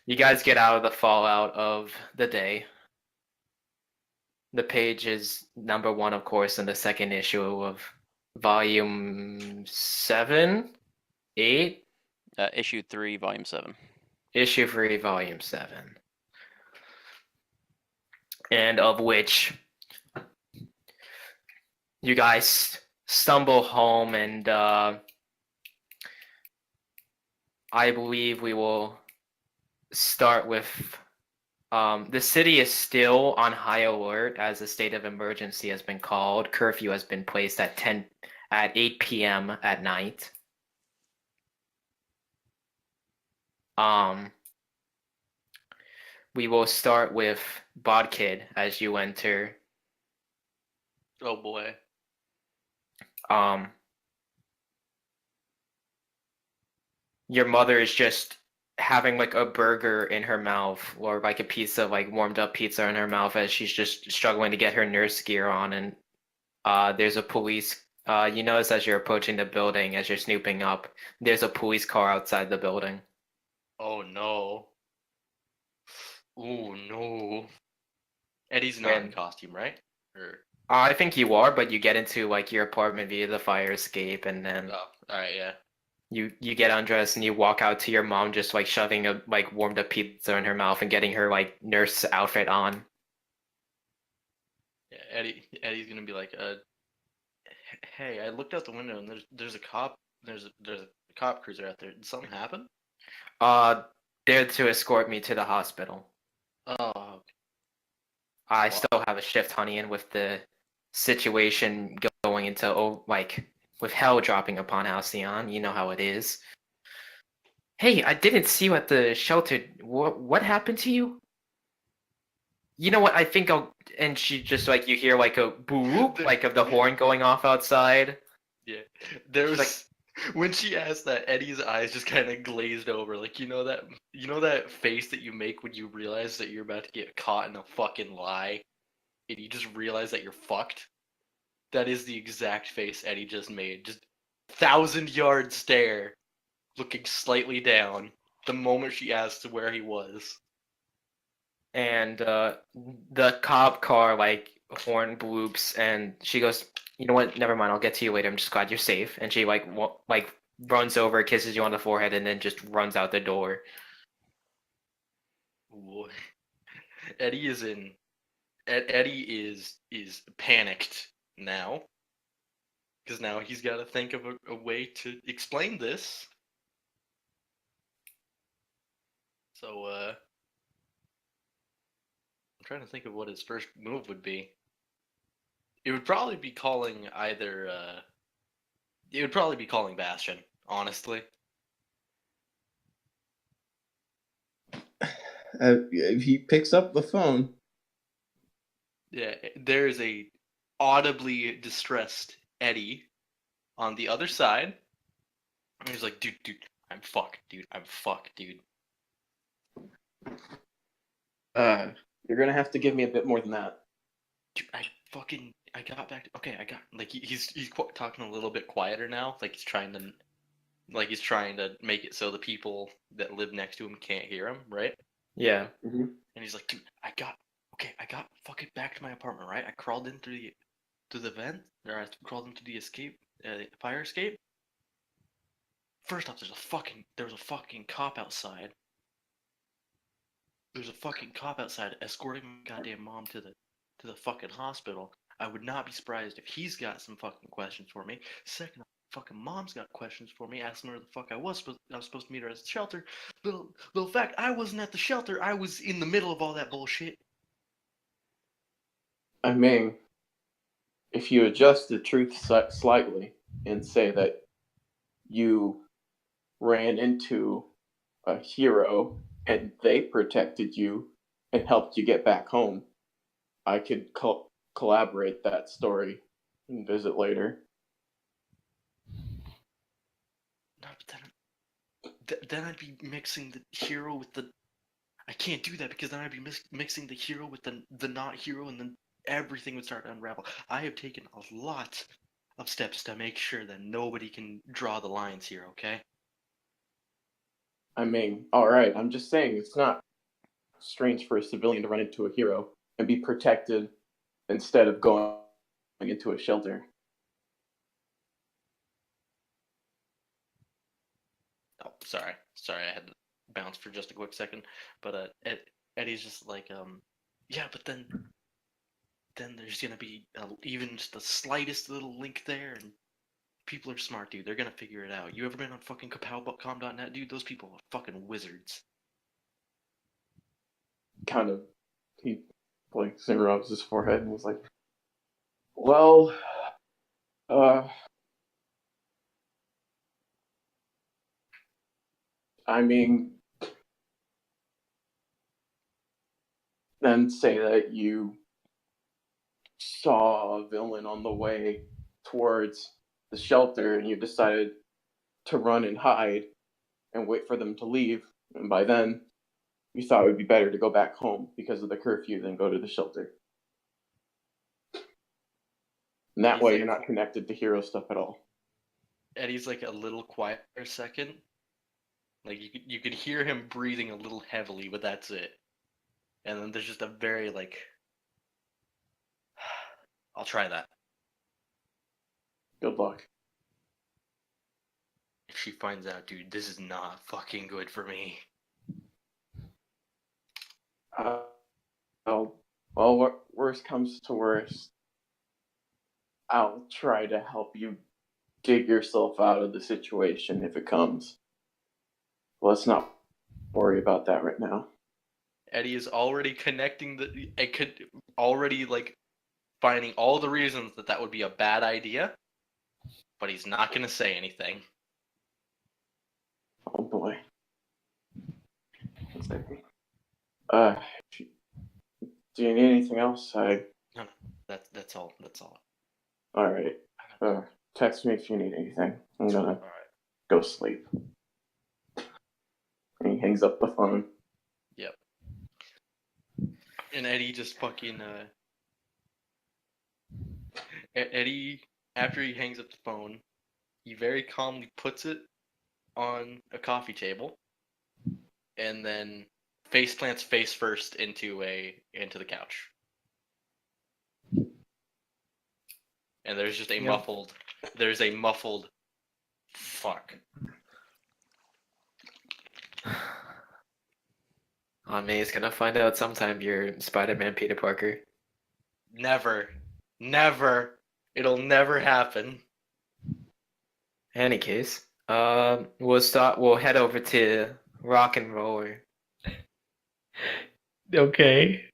You guys get out of the fallout of the day. The page is number one, of course, in the second issue of volume 7, 8, Issue 3, Volume 7. issue 3, volume 7. And of which you guys stumble home, and I believe we will start with the city is still on high alert as a state of emergency has been called. Curfew has been placed at 8 p.m. at night. Um, we will start with Bodkid as you enter. Oh boy. Um, your mother is just having like a burger in her mouth or like a piece of like warmed up pizza in her mouth as she's just struggling to get her nurse gear on, and there's a police you notice as you're approaching the building, as you're snooping up, there's a police car outside the building. Oh no. Oh no. Eddie's not in And costume, right? Or I think you are, but you get into like your apartment via the fire escape, and then oh, alright, yeah. you get undressed and you walk out to your mom just like shoving a like warmed up pizza in her mouth and getting her like nurse outfit on. Yeah, Eddie's gonna be like, hey, I looked out the window and there's a cop there's a cop cruiser out there. Did something happen? Uh, there to escort me to the hospital. Oh, I wow. still have a shift, honey, and with the situation going into like with hell dropping upon Halcyon, you know how it is. Hey, I didn't see you at the shelter. What happened to you? You know what? I think I'll. And she just like you hear like a boop, like of the horn going off outside. Yeah. There She's was like, when she asked that, Eddie's eyes just kind of glazed over, like you know that face that you make when you realize that you're about to get caught in a fucking lie, and you just realize that you're fucked. That is the exact face Eddie just made. Just 1,000-yard stare, looking slightly down. The moment she asked where he was. and the cop car like horn bloops, and she goes, "You know what? Never mind. I'll get to you later. I'm just glad you're safe." And she like runs over, kisses you on the forehead, and then just runs out the door. Ooh. Eddie is in. Eddie is panicked now because now he's got to think of a way to explain this. So I'm trying to think of what his first move would be. It would probably be calling either. It would probably be calling Bastion, honestly. He picks up the phone. Yeah, there is a audibly distressed Eddie on the other side. And he's like, dude, I'm fucked, dude. You're gonna have to give me a bit more than that. Dude, I got back to, okay, I got, like, he's talking a little bit quieter now, like he's trying to make it so the people that live next to him can't hear him, right? Yeah. Mm-hmm. And he's like, dude, I got fucking back to my apartment, right? I crawled in through the vent, or I crawled into the fire escape. First off, there was a fucking cop outside. There's a fucking cop outside escorting my goddamn mom to the fucking hospital. I would not be surprised if he's got some fucking questions for me. Second off, fucking mom's got questions for me, asking where the fuck I was supposed to meet her at the shelter. Little fact, I wasn't at the shelter. I was in the middle of all that bullshit. I mean, if you adjust the truth slightly and say that you ran into a hero and they protected you and helped you get back home, I could collaborate that story and visit later. No, but then I'd be mixing the hero with the. I can't do that because then I'd be mixing the hero with the not hero, and then everything would start to unravel. I have taken a lot of steps to make sure that nobody can draw the lines here, okay? I mean, alright, I'm just saying it's not strange for a civilian to run into a hero and be protected instead of going into a shelter. Oh, sorry, I had to bounce for just a quick second. But Eddie's just like, yeah, but then there's gonna be even just the slightest little link there, and people are smart, dude. They're gonna figure it out. You ever been on fucking kapow.com.net, dude? Those people are fucking wizards. Kind of, he like rubs his forehead and was like, well, I mean, then say that you saw a villain on the way towards the shelter and you decided to run and hide and wait for them to leave. And by then, you thought it would be better to go back home because of the curfew than go to the shelter. And that way, you're not connected to hero stuff at all. Eddie's like a little quiet for a second. Like you could hear him breathing a little heavily, but that's it. And then there's just a very like, I'll try that. Good luck. If she finds out, dude, this is not fucking good for me. Well, worst comes to worst, I'll try to help you dig yourself out of the situation if it comes. Let's not worry about that right now. Eddie is already connecting already like finding all the reasons that would be a bad idea, but he's not gonna say anything. Oh boy. Do you need anything else? No, that's all. All right. Text me if you need anything. I'm gonna All right. go sleep. And he hangs up the phone. Yep. And Eddie just fucking Eddie, after he hangs up the phone, he very calmly puts it on a coffee table, and then face plants face first into the couch. And there's just a muffled fuck. Aunt May's gonna find out sometime you're Spider-Man Peter Parker. Never. It'll never happen. Any case, we'll head over to Rock and Roller. Okay.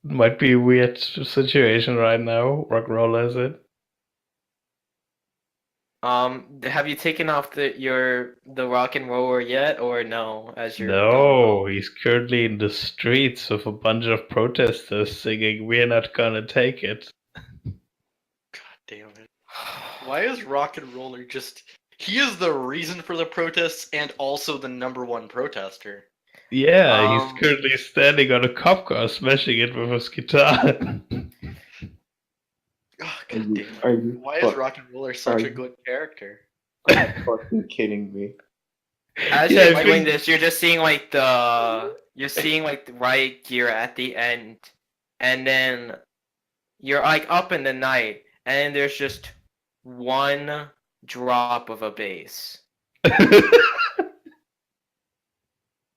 Might be a weird situation right now. Rock roller is it? Have you taken off the Rock and Roller yet, or no? As you're No, he's currently in the streets with a bunch of protesters singing, "We're not gonna take it." God damn it. Why is Rock and Roller just... He is the reason for the protests and also the #1 protester. Yeah, he's currently standing on a cop car, smashing it with his guitar. Oh, God damn it. Why is Rock and Roller such a good character? Are you fucking kidding me? As Yeah, you're doing this, you're just seeing like the riot gear at the end, and then you're like up in the night, and there's just one drop of a bass.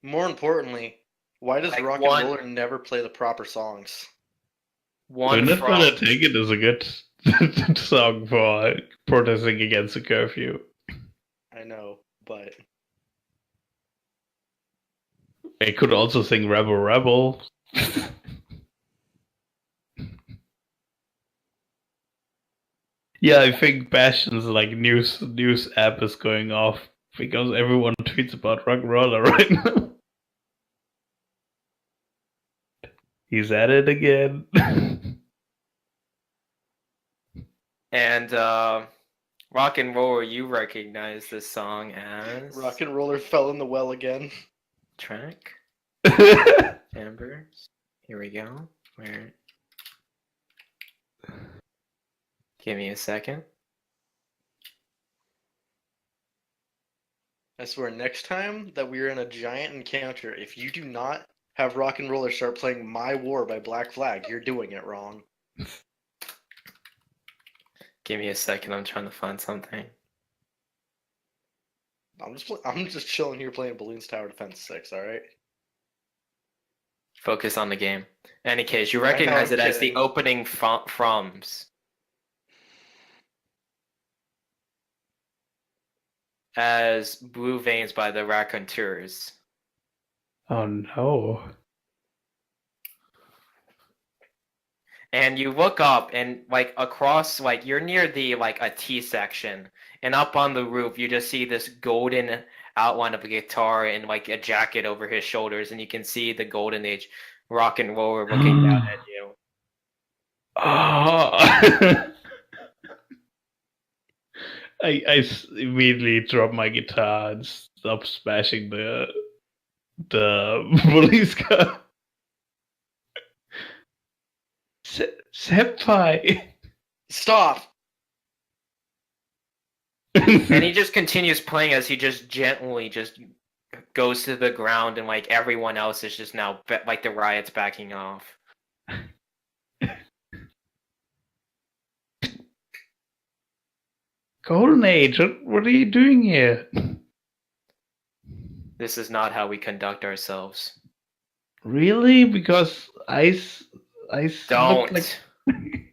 More importantly, why does Like Rock one- and Roller never play the proper songs? We're not gonna take it as a good song for protesting against the curfew. I know, but... They could also sing Rebel Rebel. Yeah, I think Bastion's like news app is going off because everyone tweets about Rock Roller right now. He's at it again. And Rock and Roller, you recognize this song as Rock and Roller fell in the well again. track Amber. Here we go. Where? Give me a second. I swear, next time that we're in a giant encounter, if you do not have Rock and Roller start playing My War by Black Flag, you're doing it wrong. Give me a second. I'm trying to find something. I'm just chilling here playing Balloons Tower Defense 6, alright? Focus on the game. Any case, you I know, recognize I'm it as the kidding. opening froms. As Blue Veins by the Raconteurs. Oh no. And you look up and like across, like you're near the like a T section, and up on the roof you just see this golden outline of a guitar and like a jacket over his shoulders, and you can see the golden age rock and roller looking down at you. Oh. I immediately drop my guitar and stop smashing the police car. Senpai. Stop! And he just continues playing as he just gently just goes to the ground, and like everyone else is just now like the riot's backing off. Golden Age, what are you doing here? This is not how we conduct ourselves. Really? Because ice Don't. looked like...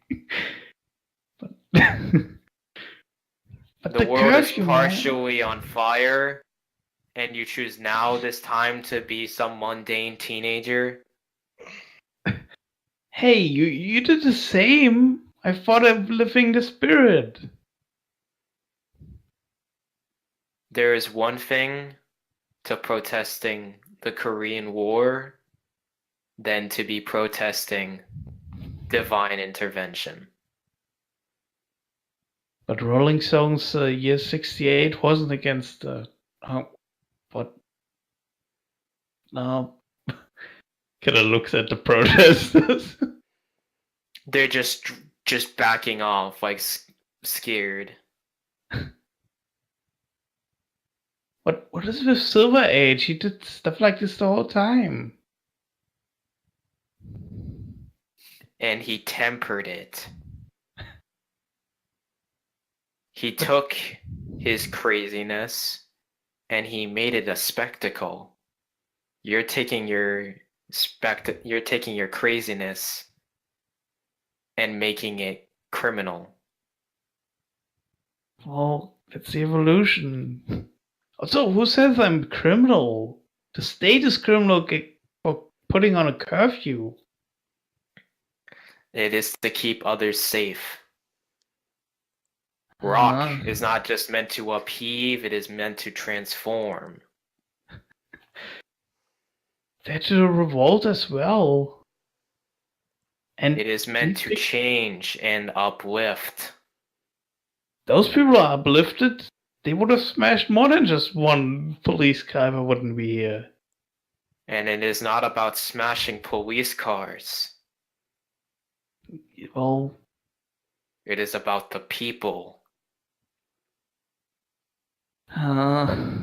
But The world is curfew, man. partially on fire, and you choose now this time to be some mundane teenager. Hey, you did the same. I thought of living the spirit. There is one thing to protesting the Korean War than to be protesting divine intervention. But Rolling Stones year 68 wasn't against what? No. Kinda looks at the protesters. They're just backing off, like scared. What is with Silver Age? He did stuff like this the whole time. And he tempered it. He took his craziness and he made it a spectacle. You're taking your craziness and making it criminal. Well, it's the evolution. Also, who says I'm criminal? The state is criminal for putting on a curfew. It is to keep others safe. Rock Uh-huh. is not just meant to upheave, it is meant to transform. They're to revolt as well. And It is meant to change and uplift. those people are uplifted. They would have smashed more than just one police car if I wouldn't be here. And it is not about smashing police cars. Well, It is about the people. I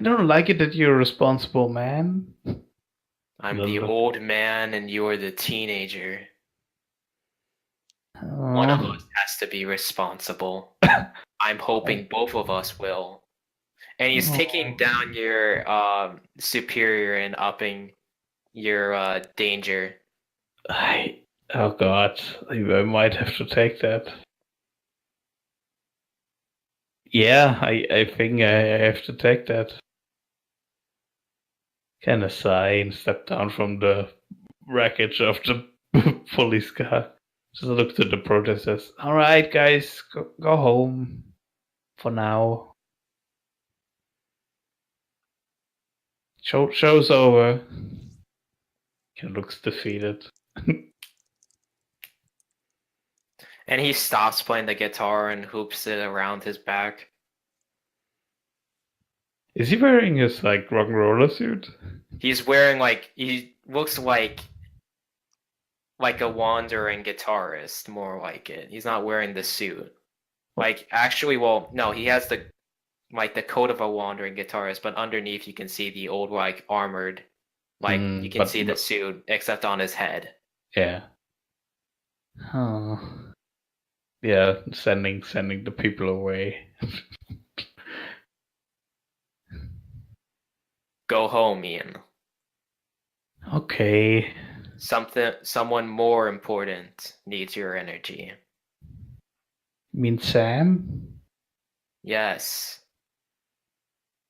don't like it that you're a responsible man. I'm No, the no. old man and you're the teenager. One of us has to be responsible. I'm hoping both of us will. And he's taking down your superior and upping your danger. Oh god, I might have to take that. Yeah, I think I have to take that. Kinda sigh and step down from the wreckage of the police car. Just look to the protesters. Alright guys, go home. For now. Show's over. He looks defeated. And he stops playing the guitar and hoops it around his back. Is he wearing his like rock and roller suit? He's wearing he looks like a wandering guitarist, more like it. He's not wearing the suit. Like actually, well, no, he has the like the coat of a wandering guitarist, but underneath you can see the old like armored, like you can see the suit except on his head. Yeah. Huh. Yeah, sending the people away. Go home, Ian. Okay. Someone more important needs your energy. You mean Sam? Yes.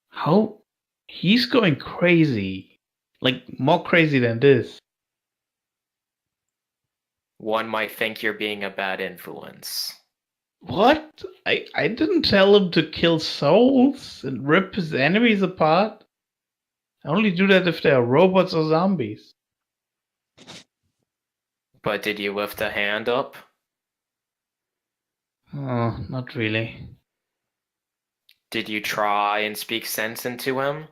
How? He's going crazy. Like, more crazy than this. One might think you're being a bad influence. What? I didn't tell him to kill souls and rip his enemies apart. I only do that if they are robots or zombies. But did you lift a hand up? Oh, not really. Did you try and speak sense into him?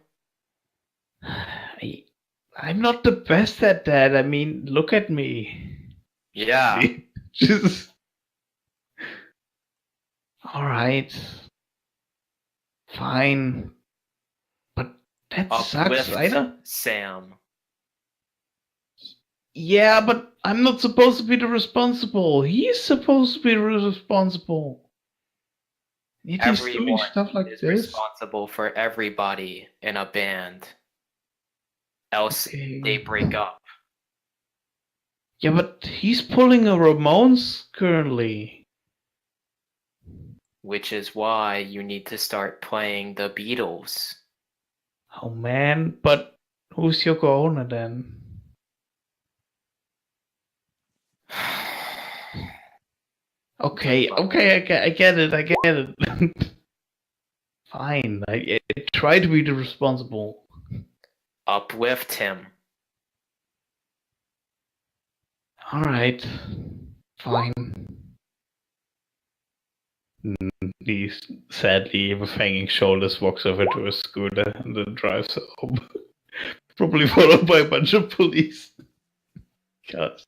I'm not the best at that. I mean, look at me. Yeah. Just. Alright. Fine. But that sucks. I don't. Sam. Yeah, but I'm not supposed to be the responsible. He's supposed to be responsible. Yet he's doing Everyone stuff like is this. responsible for everybody in a band. Else Okay. they break up. Yeah, but he's pulling a Ramones currently. Which is why you need to start playing the Beatles. Oh man, but who's Yoko Ono then? Okay, I get it. Fine, I try to be the responsible. Uplift him. Alright, fine. He sadly, with hanging shoulders, walks over to a scooter and then drives home. Probably followed by a bunch of police. God.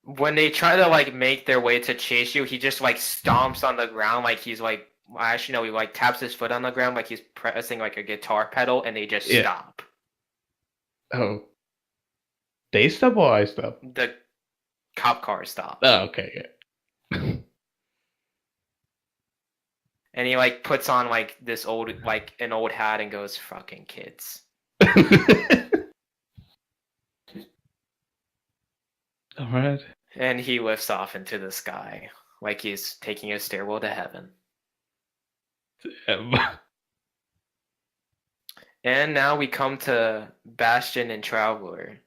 When they try to like make their way to chase you, he just like stomps on the ground like he's like actually no, he like taps his foot on the ground like he's pressing like a guitar pedal and they just stop. Oh. They stop or I stop? The cop car stop. Oh, okay, yeah. And he like puts on like this old like an old hat and goes, "Fucking kids." Alright. And he lifts off into the sky like he's taking a stairwell to heaven. And now we come to Bastion and Traveler.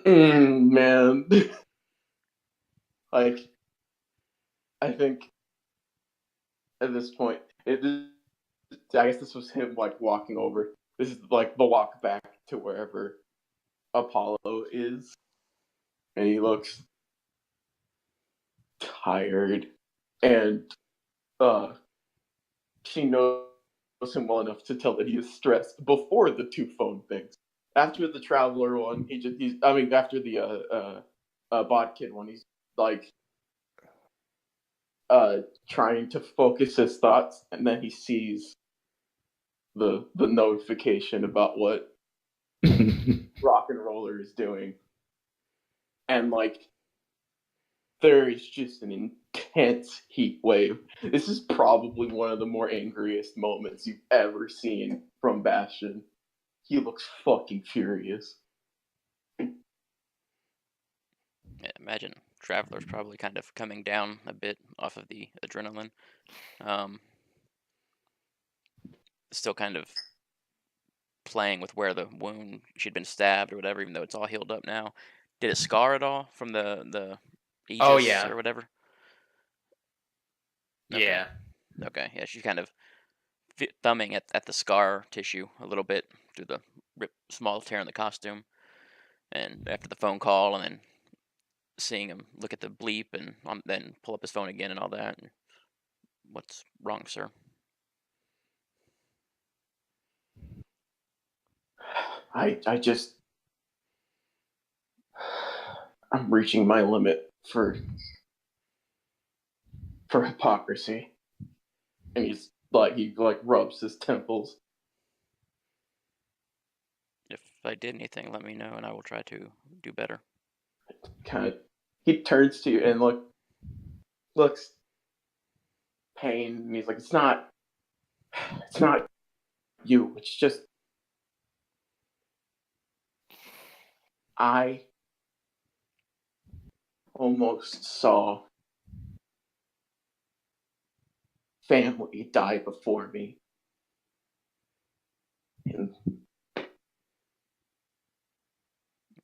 Man. Like, I think at this point, I guess this was him like walking over. This is like the walk back to wherever Apollo is, and he looks tired, and she knows him well enough to tell that he is stressed before the two phone things. After the Traveler one, after the Bodkid one, he's like trying to focus his thoughts, and then he sees the notification about what Rock and Roller is doing, and like there is just an intense heat wave. This is probably one of the more angriest moments you've ever seen from Bastion. He looks fucking furious. Yeah, imagine Traveler's probably kind of coming down a bit off of the adrenaline. Still kind of playing with where the wound she'd been stabbed or whatever, even though it's all healed up now. Did it scar at all from the Aegis or whatever? Okay. Yeah. Okay, yeah, she's kind of thumbing at the scar tissue a little bit through the small tear in the costume. And after the phone call, and then seeing him look at the bleep, and then pull up his phone again and all that. And what's wrong, sir? I'm reaching my limit for hypocrisy. And he rubs his temples. If I did anything, let me know, and I will try to do better. He turns to you and looks pain, and he's like, it's not you, it's just I almost saw family die before me. And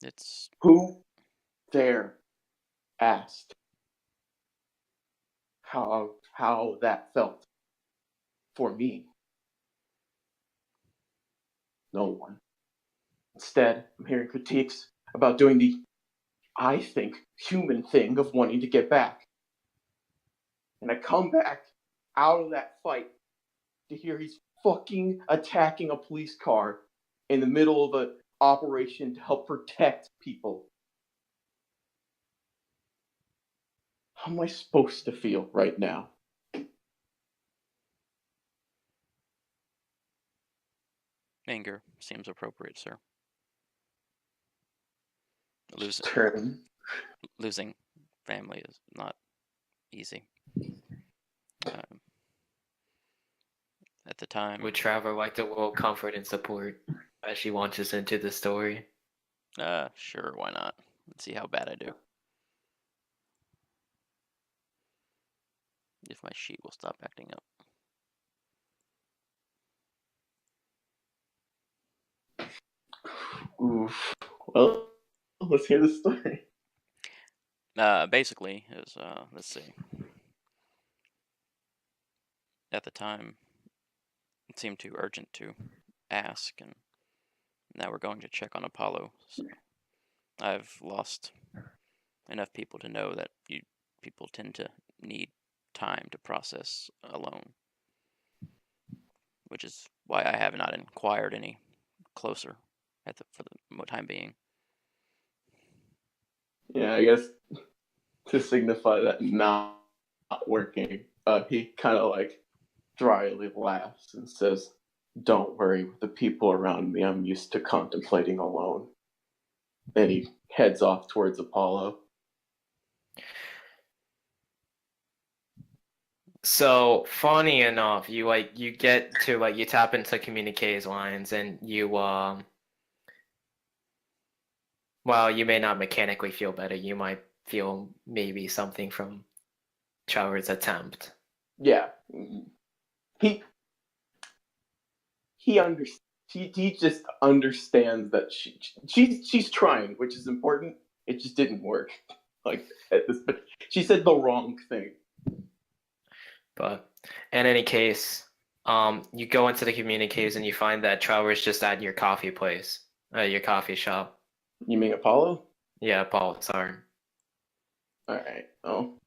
It's who there asked how that felt for me? No one. Instead, I'm hearing critiques about doing the, I think, human thing of wanting to get back. And I come back out of that fight to hear he's fucking attacking a police car in the middle of an operation to help protect people. How am I supposed to feel right now? anger seems appropriate, sir. Losing family is not easy. At the time, Would Trevor like to will comfort and support as she launches into the story? sure, why not? Let's see how bad I do. If my sheet will stop acting up. Oof. Well, let's hear the story. Basically, is let's see. At the time, it seemed too urgent to ask, and now we're going to check on Apollo. So I've lost enough people to know that people tend to need time to process alone, which is why I have not inquired any closer for the time being. Yeah, I guess to signify that not working, he kind of dryly laughs and says, "Don't worry, with the people around me, I'm used to contemplating alone." Then he heads off towards Apollo. So funny enough, you get to you tap into communiques lines and you well, you may not mechanically feel better. You might feel maybe something from Trevor's attempt. Yeah, he just understands that she's trying, which is important. It just didn't work. But she said the wrong thing. But in any case, you go into the communiques and you find that Trevor's just at your coffee place, your coffee shop. You mean Apollo? Yeah, Paul, sorry. All right. Oh,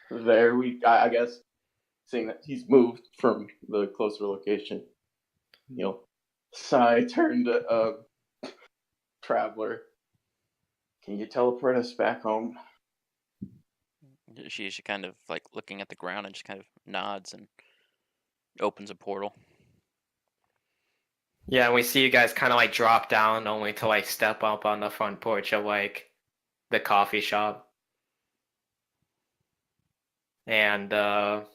there I guess, seeing that he's moved from the closer location, sigh, turn to Traveler. Can you teleport us back home? She kind of looking at the ground and just kind of nods and opens a portal. Yeah, and we see you guys kind of drop down only to step up on the front porch of the coffee shop. And the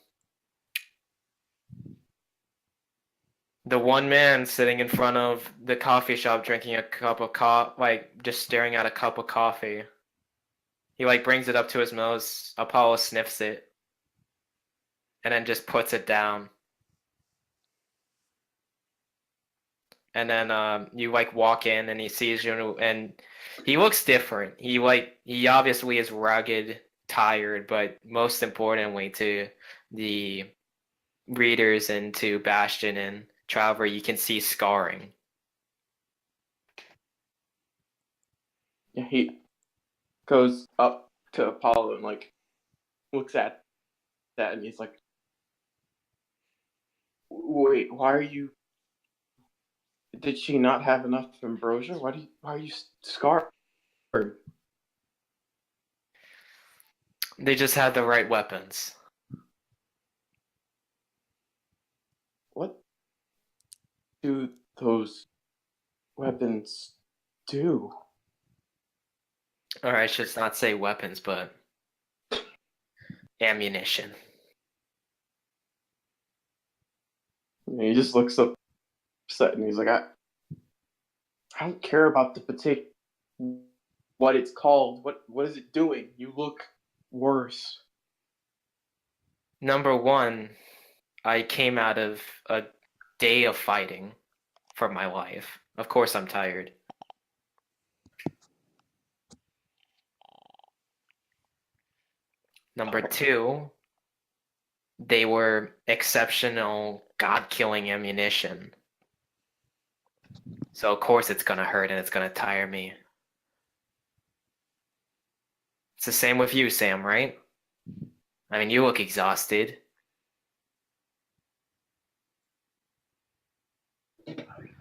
one man sitting in front of the coffee shop drinking a cup of just staring at a cup of coffee. He brings it up to his nose. Apollo sniffs it. And then just puts it down. And then you walk in and he sees you and he looks different. He obviously is rugged, tired, but most importantly to the readers and to Bastion and Trevor, you can see scarring. Yeah, he goes up to Apollo and looks at that, and he's like, "Wait, why are you? Did she not have enough ambrosia? Why are you scarred?" They just had the right weapons. do those weapons do? Or I should not say weapons, but ammunition. And he just looks upset and he's like, I don't care about the particular what it's called. What is it doing? You look worse. Number one, I came out of a day of fighting for my life. Of course I'm tired. Number two, they were exceptional god-killing ammunition. So of course it's gonna hurt and it's gonna tire me. It's the same with you, Sam, right? I mean, you look exhausted.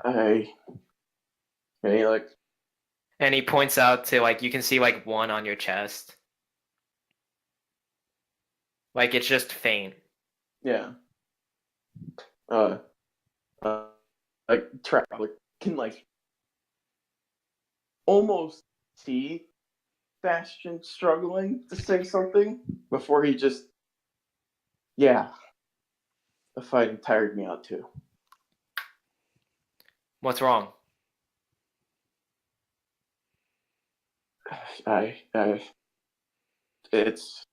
And he like, And he points out to, like, you can see, like, one on your chest. Like, it's just faint. yeah. Like Traveler can like almost see Bastion struggling to say something before he just, yeah, the fighting tired me out too. What's wrong? It's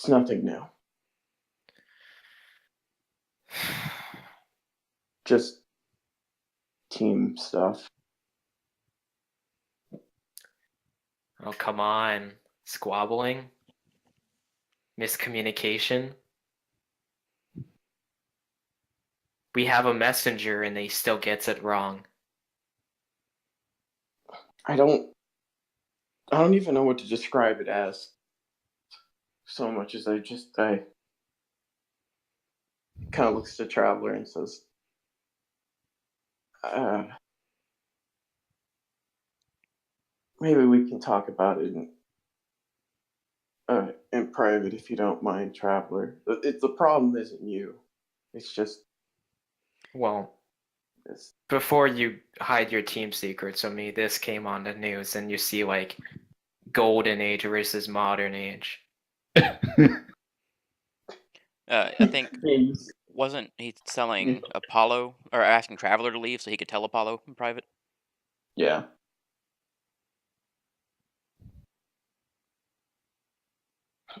nothing new. Just team stuff. Oh, come on. Squabbling? Miscommunication? We have a messenger and he still gets it wrong. I don't even know what to describe it as so much as I kind of looks to Traveler and says, maybe we can talk about it in private if you don't mind, Traveler. The problem isn't you. It's just Well, this. before you hide your team secrets from me, this came on the news and you see, like, golden age versus modern age. I think Things. wasn't he selling Apollo or asking Traveler to leave so he could tell Apollo in private? Yeah.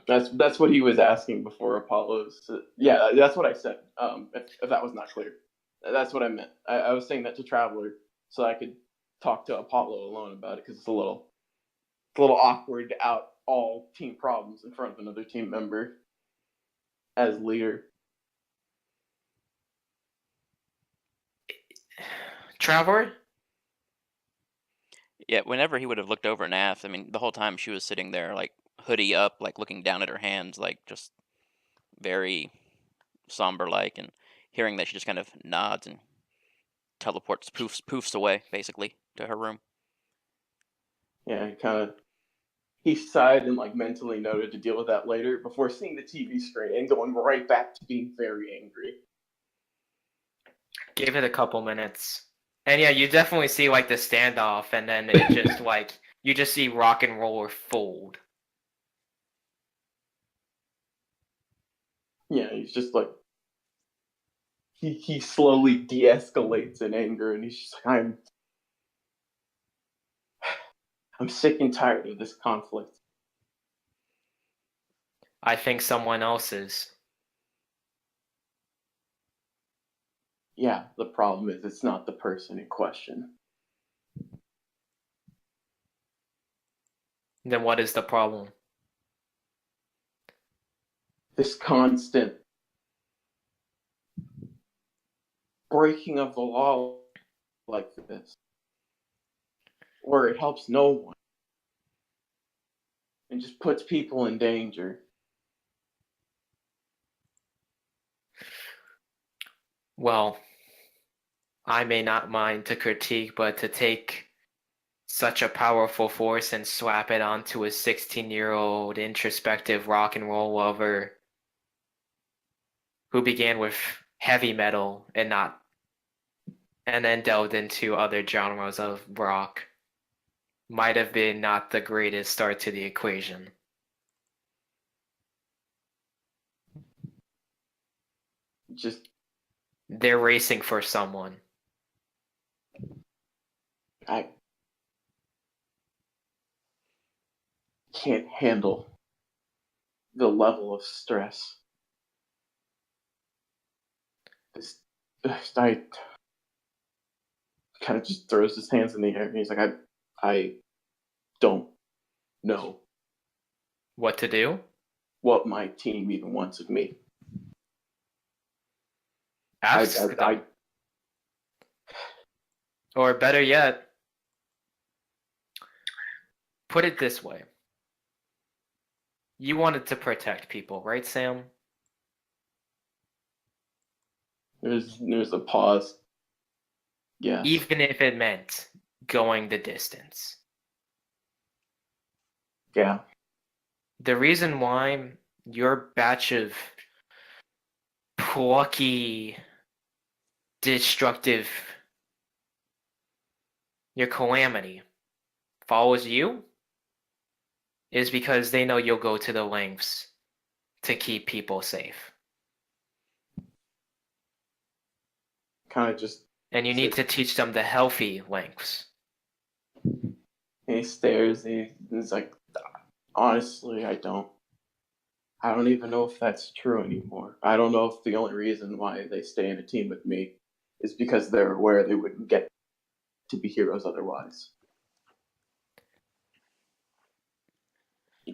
That's what he was asking before Apollo's. Yeah, that's what I said. If that was not clear, that's what I meant. I was saying that to Traveler so I could talk to Apollo alone about it because it's a little awkward to out all team problems in front of another team member as leader. Trevor? Yeah, whenever he would have looked over at Nath, I mean, the whole time she was sitting there, like hoodie up, like looking down at her hands, like just very somber like, and hearing that she just kind of nods and teleports, poofs away, basically, to her room. Yeah, he sighed and like mentally noted to deal with that later before seeing the TV screen and going right back to being very angry. Give it a couple minutes. And yeah, you definitely see, like, the standoff, and then it just, like, you just see Rock and Roller fold. Yeah, he's just like, he slowly de-escalates in anger, and he's just like, I'm sick and tired of this conflict. I think someone else is. Yeah, the problem is it's not the person in question. Then what is the problem? This constant breaking of the law like this, where it helps no one and just puts people in danger. Well, I may not mind to critique, but to take such a powerful force and slap it onto a 16-year-old introspective rock and roll lover who began with heavy metal and then delved into other genres of rock, might have been not the greatest start to the equation. Just They're racing for someone. I can't handle the level of stress. I kind of just throws his hands in the air and he's like, I don't know What to do? what my team even wants of me. Ask them. I Or better yet, put it this way. You wanted to protect people, right, Sam? there's a pause. Yes. Even if it meant going the distance. Yeah. The reason why your batch of plucky, destructive, your calamity follows you is because they know you'll go to the lengths to keep people safe. Kind of just. And you need to teach them the healthy lengths. He stares. He's like, honestly, I don't even know if that's true anymore. I don't know if the only reason why they stay in a team with me is because they're aware they wouldn't get to be heroes otherwise.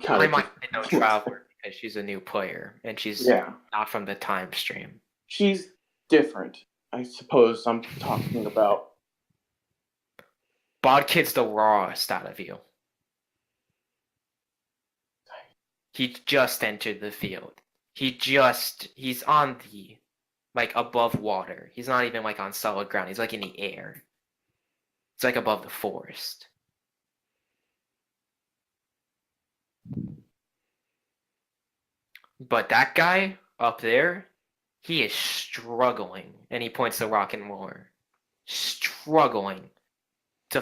I might know Traveler because she's a new player and she's not from the time stream. She's different. I suppose I'm talking about. Bodkid's the rawest out of you. He just entered the field. He's on the, like, above water. He's not even, like, on solid ground. He's, like, in the air. It's, like, above the forest. But that guy up there, he is struggling. And he points to Rock and Roll. Struggling to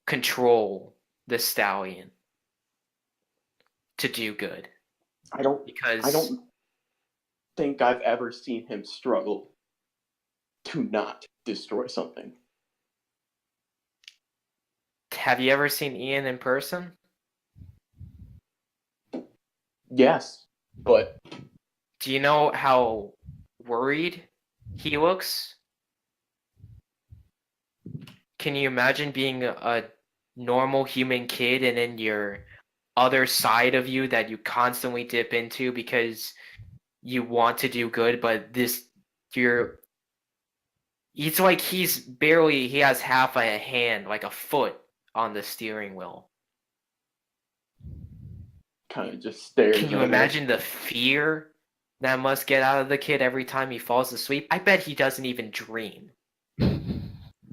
control the stallion to do good. I don't think I've ever seen him struggle to not destroy something. Have you ever seen Ian in person? Yes, but do you know how worried he looks? Can you imagine being a normal human kid and then your other side of you that you constantly dip into because you want to do good, but it's like he has half a hand, like a foot on the steering wheel. Kind of just stares. Can you imagine the fear that must get out of the kid every time he falls asleep? I bet he doesn't even dream.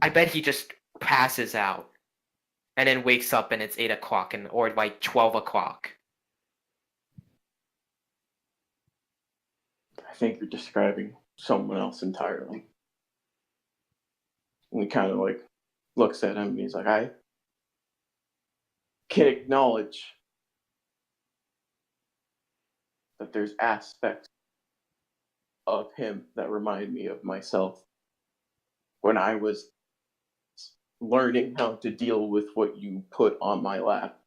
I bet he just passes out and then wakes up and it's 8 o'clock or like 12 o'clock. I think you're describing someone else entirely. And he kind of like looks at him and he's like, I can acknowledge that there's aspects of him that remind me of myself when I was learning how to deal with what you put on my lap.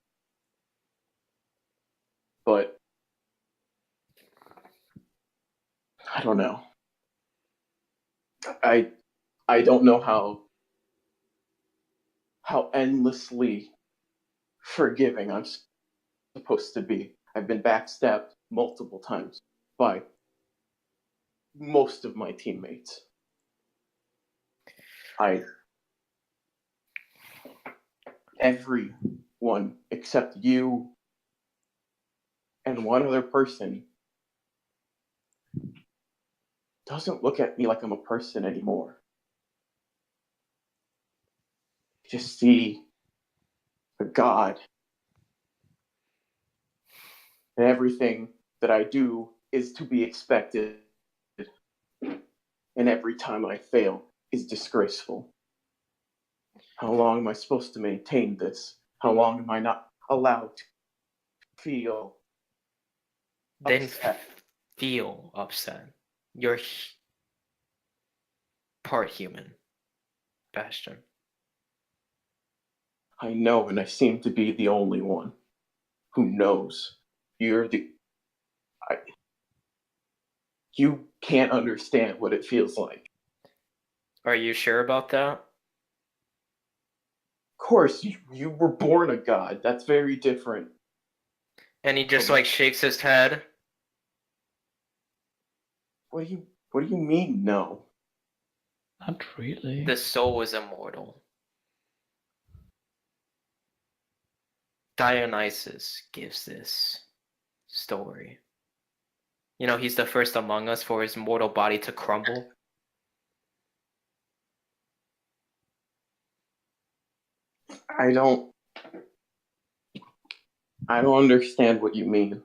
But I don't know. I don't know how endlessly forgiving I'm supposed to be. I've been backstabbed multiple times by most of my teammates. Everyone except you and one other person doesn't look at me like I'm a person anymore. Just see a god. and everything that I do is to be expected, and every time I fail is disgraceful. How long am I supposed to maintain this? How long am I not allowed to feel Then upset? feel upset. You're part human, Bastion. I know, and I seem to be the only one who knows. You can't understand what it feels like. Are you sure about that? Of course, you were born a god. That's very different. And he just like shakes his head. What do you mean, no? Not really. The soul is immortal. Dionysus gives this story. You know, he's the first among us for his mortal body to crumble. I don't understand what you mean.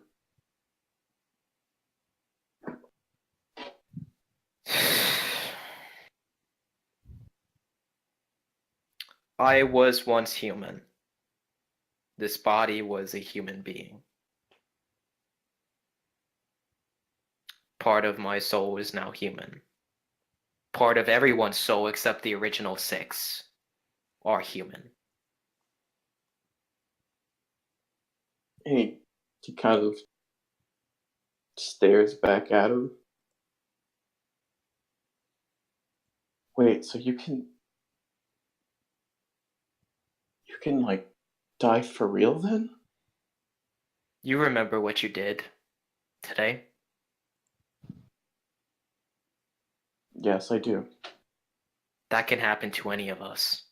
I was once human. This body was a human being. Part of my soul is now human. Part of everyone's soul except the original 6 are human. And he kind of stares back at him. Wait, so you can like die for real then? You remember what you did today? Yes, I do. That can happen to any of us.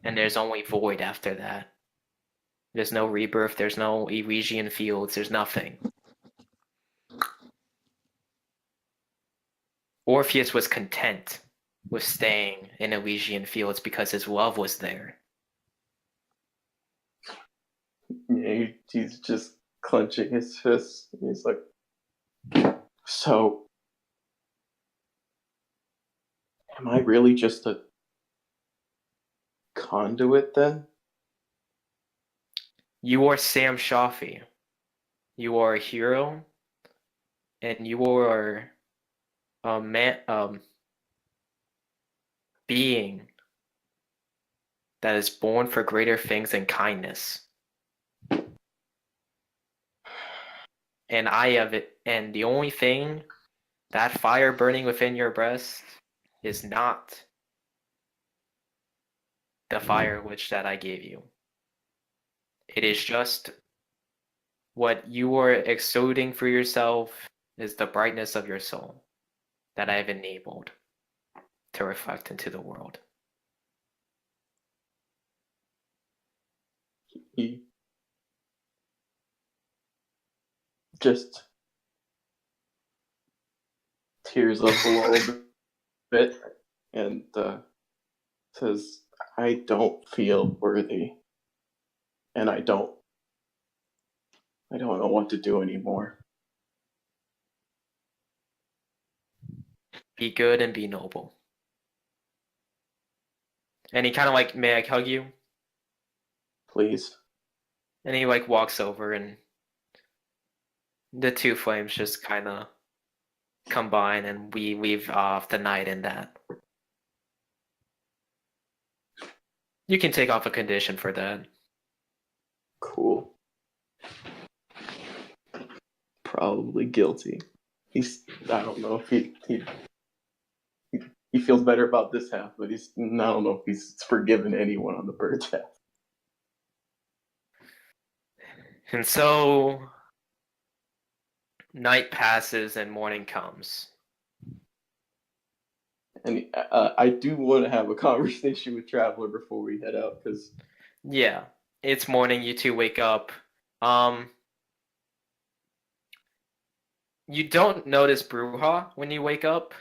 And there's only void after that. There's no rebirth, there's no Elysian fields, there's nothing. Orpheus was content with staying in Elysian fields because his love was there. Yeah, he's just clenching his fists. He's like, so, am I really just a conduit then? You are Sam Shafi. You are a hero, and you are a being that is born for greater things than kindness. And I have it, and the only thing, that fire burning within your breast is not the fire which that I gave you. It is just what you are exuding for yourself is the brightness of your soul that I have enabled to reflect into the world. He just tears up a little bit and says, I don't feel worthy, and I don't know what to do anymore. Be good and be noble. And he kind of like, may I hug you? Please. And he like walks over, and the two flames just kind of combine, and we leave off the night in that. You can take off a condition for that. Cool. Probably guilty. I don't know if he feels better about this half, but I don't know if he's forgiven anyone on the bird's half. And so night passes and morning comes. And I do want to have a conversation with Traveler before we head out, because Yeah, it's morning. You two wake up. You don't notice Bruja when you wake up.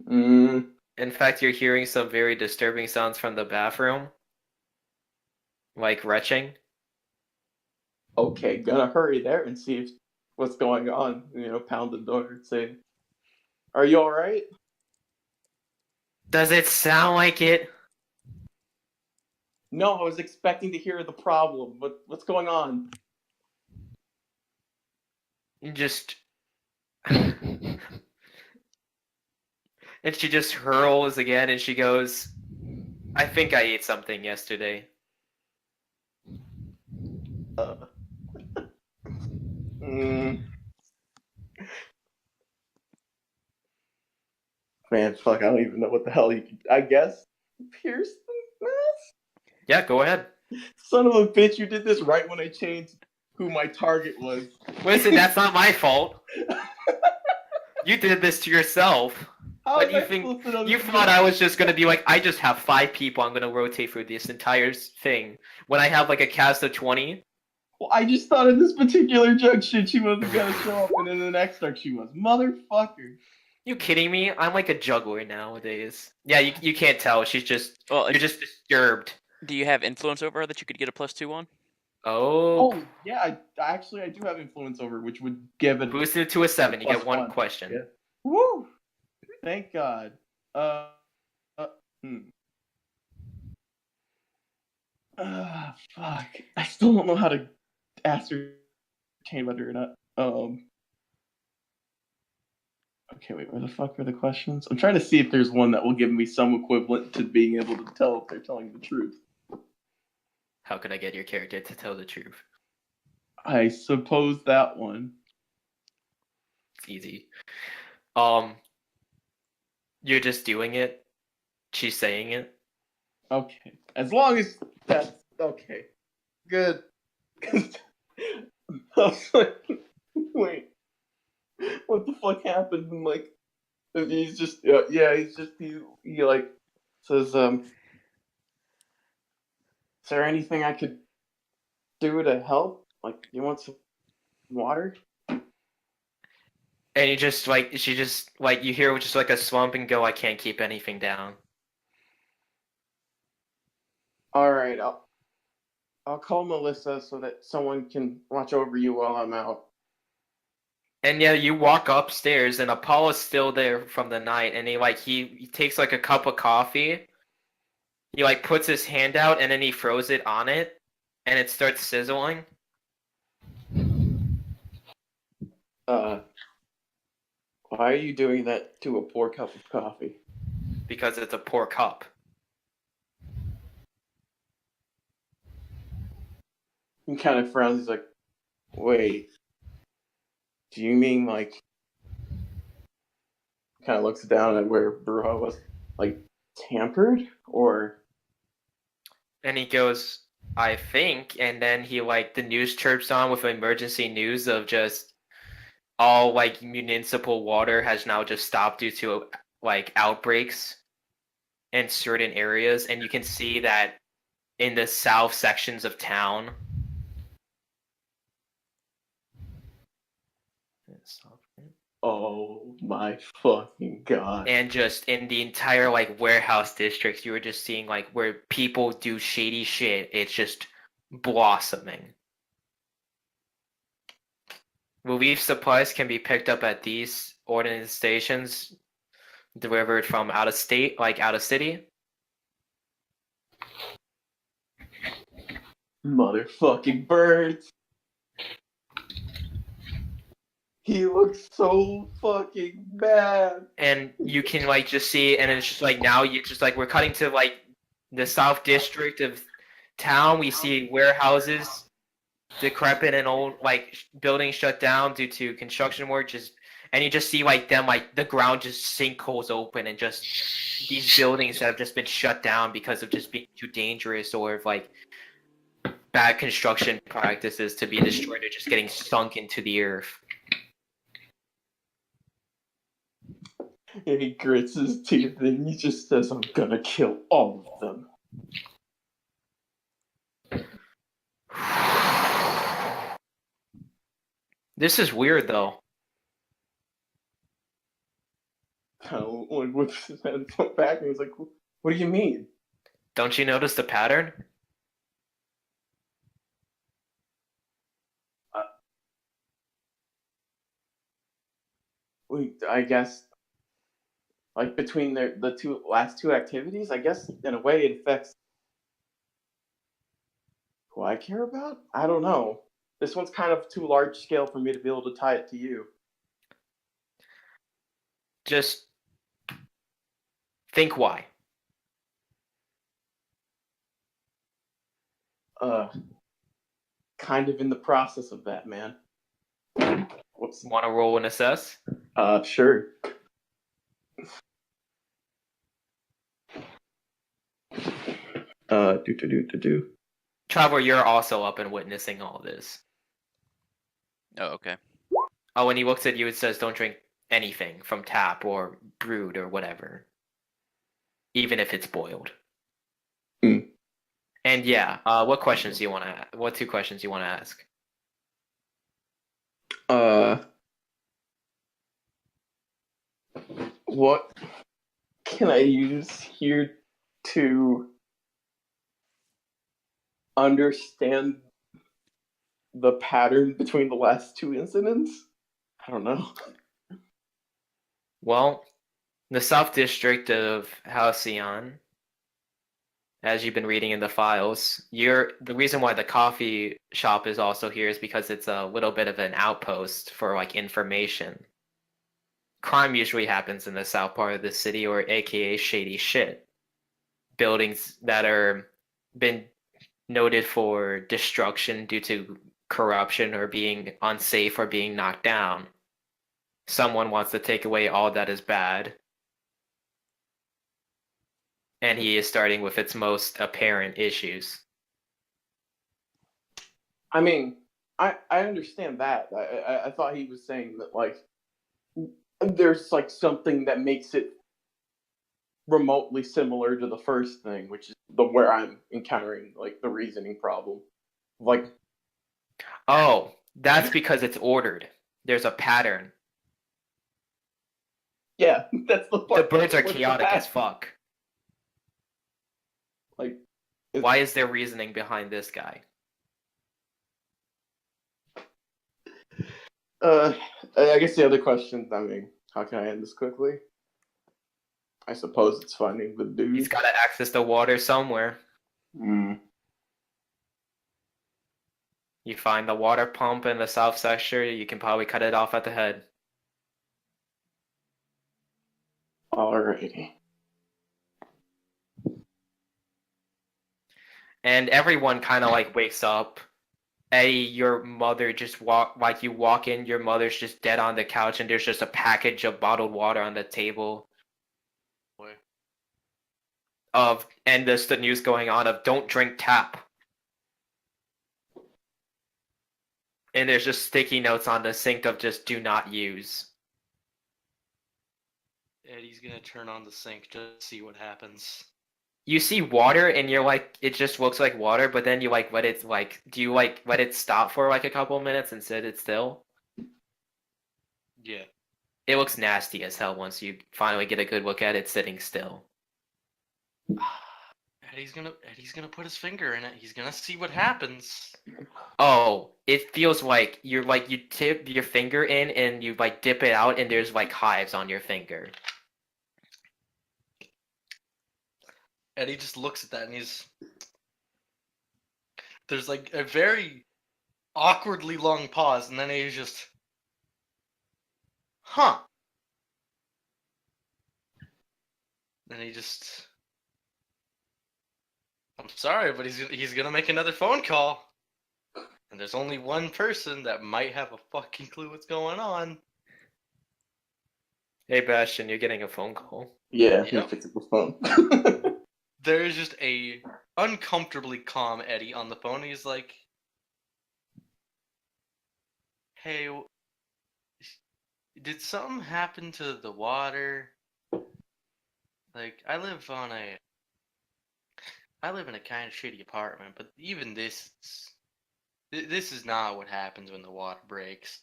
In fact, you're hearing some very disturbing sounds from the bathroom, like retching. okay, gonna hurry there and see if what's going on. Pound the door and say, "Are you all right?" Does it sound like it? No, I was expecting to hear the problem. What's going on? You just. And she just hurls again and she goes, I think I ate something yesterday. Uh, mm, man, fuck, I don't even know what the hell you could. I guess pierce the mask? Yeah, go ahead. Son of a bitch, you did this right when I changed who my target was. Listen, that's not my fault. You did this to yourself. How But am you I supposed to know you this is thought a- I was just gonna be like, I just have 5 people I'm gonna rotate through this entire thing. When I have like a cast of 20. Well, I just thought in this particular junction she wasn't gonna show up, and in the next arc she was. Motherfucker. You kidding me? I'm like a juggler nowadays. Yeah, you can't tell. She's just Well, you're just disturbed. do you have influence over her that you could get a +2 on? Oh, Oh, yeah, I do have influence over, which would give it boosted to a 7. You get one +1. question. Yeah. Woo! Thank God. Hmm. Fuck. I still don't know how to ascertain whether or not. Okay, wait. Where the fuck are the questions? I'm trying to see if there's one that will give me some equivalent to being able to tell if they're telling the truth. How can I get your character to tell the truth? I suppose that one. It's easy. You're just doing it. She's saying it. Okay. As long as that's okay. Good. I was like, wait. What the fuck happened? And like, he's just, he like says, is there anything I could do to help? Like, you want some water? And you just like she just like you hear just like a slump and go, I can't keep anything down. All right, I'll call Melissa so that someone can watch over you while I'm out. And yeah, you walk upstairs and Apollo's still there from the night, and he takes like a cup of coffee. He like puts his hand out and then he throws it on it, and it starts sizzling. Why are you doing that to a poor cup of coffee? Because it's a poor cup. He kind of frowns. He's like, wait, do you mean like... Kind of looks down at where Bruja was, like, tampered? Or... And he goes, I think, and then he the news chirps on with emergency news of just all municipal water has now just stopped due to outbreaks in certain areas, and you can see that in the south sections of town. Oh my fucking God. And just in the entire warehouse district, you were just seeing where people do shady shit. It's just blossoming. Relief supplies can be picked up at these ordnance stations, delivered from out of state, out of city. Motherfucking birds. He looks so fucking bad. And you can just see, and it's just now you just we're cutting to the south district of town. We see warehouses decrepit and old buildings shut down due to construction work, and you just see them the ground just sinkholes open, and just these buildings that have just been shut down because of just being too dangerous or of bad construction practices to be destroyed or just getting sunk into the earth. And he grits his teeth and he just says, I'm gonna kill all of them. This is weird, though. Kind of whips his head back and he's like, what do you mean? Don't you notice the pattern? I guess, like between the last two activities, I guess in a way it affects who I care about. I don't know. This one's kind of too large scale for me to be able to tie it to you. Just think why. Kind of in the process of that, man. Whoops. Want to roll and assess? Sure. Do. Traveler, you're also up and witnessing all this. Oh, okay. Oh, when he looks at you, it says don't drink anything from tap or brewed or whatever. Even if it's boiled. Hmm. And yeah, what questions do you want to? What 2 questions do you want to ask? What can I use here to understand the pattern between the last 2 incidents? I don't know. Well, the South District of Halcyon, as you've been reading in the files, the reason why the coffee shop is also here is because it's a little bit of an outpost for like information. Crime usually happens in the south part of the city, or aka shady shit. Buildings that are been noted for destruction due to corruption or being unsafe or being knocked down. Someone wants to take away all that is bad. And he is starting with its most apparent issues. I mean, I understand that. I thought he was saying that, like, there's, like, something that makes it remotely similar to the first thing, which is where I'm encountering, like, the reasoning problem. Like, Oh, that's because it's ordered. There's a pattern. yeah, that's the The part. birds are what's the chaotic as pattern? fuck. Like, Why is there reasoning behind this guy? I guess the other question, I mean, how can I end this quickly? I suppose it's finding the dude. He's got to access the water somewhere. You find the water pump in the south sector, you can probably cut it off at the head. Alrighty. And everyone kind of like wakes up. Eddie, your mother just you walk in, your mother's just dead on the couch, and there's just a package of bottled water on the table. Boy. And there's the news going on of don't drink tap. And there's just sticky notes on the sink of just do not use. Eddie's gonna turn on the sink just to see what happens. You see water and you're like, it just looks like water, but then you like let it like, do you like let it stop for like a couple minutes and sit it still? Yeah. It looks nasty as hell once you finally get a good look at it sitting still. Eddie's gonna put his finger in it. He's gonna see what happens. Oh, it feels like you tip your finger in and you like dip it out and there's like hives on your finger. Eddie just looks at that and there's like a very awkwardly long pause, and then he's just, huh. Then he just, I'm sorry, but he's gonna make another phone call. And there's only one person that might have a fucking clue what's going on. Hey Bastion, you're getting a phone call. Yeah, Yep. pick up the phone. There's just a uncomfortably calm Eddie on the phone. He's like, hey, did something happen to the water? Like, I live in a kind of shitty apartment, but even this is not what happens when the water breaks.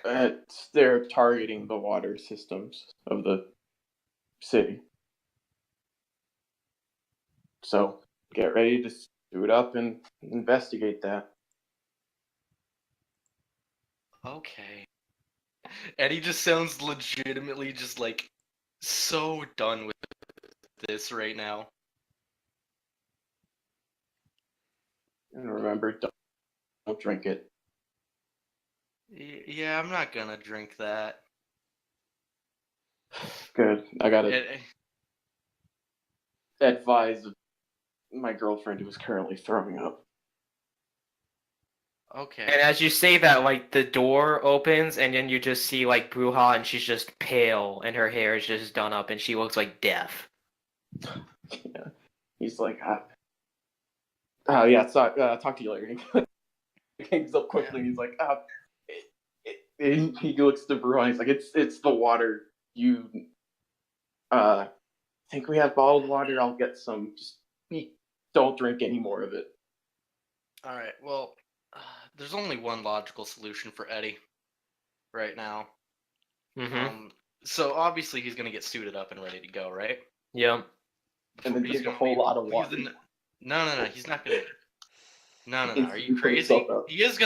They're targeting the water systems of the city. So get ready to suit up and investigate that. Okay. Eddie just sounds legitimately just like so done with this right now. And remember, don't drink it. Yeah, I'm not gonna drink that. Good. I gotta Eh, advise my girlfriend who is currently throwing up. Okay. And as you say that, like the door opens, and then you just see like Bruja, and she's just pale, and her hair is just done up, and she looks like death. Yeah. He's like, yeah, so, talk to you later. He hangs up quickly. And he's like, he looks to Bruja. He's like, it's the water. You think we have bottled water? I'll get some. Just don't drink any more of it. All right. Well, there's only one logical solution for Eddie right now. Mm-hmm. So obviously he's gonna get suited up and ready to go, right? Yep. And then He's drink a gonna whole leave- lot of he's water. No, he's not gonna. No. He's Are you put crazy? himself up. He is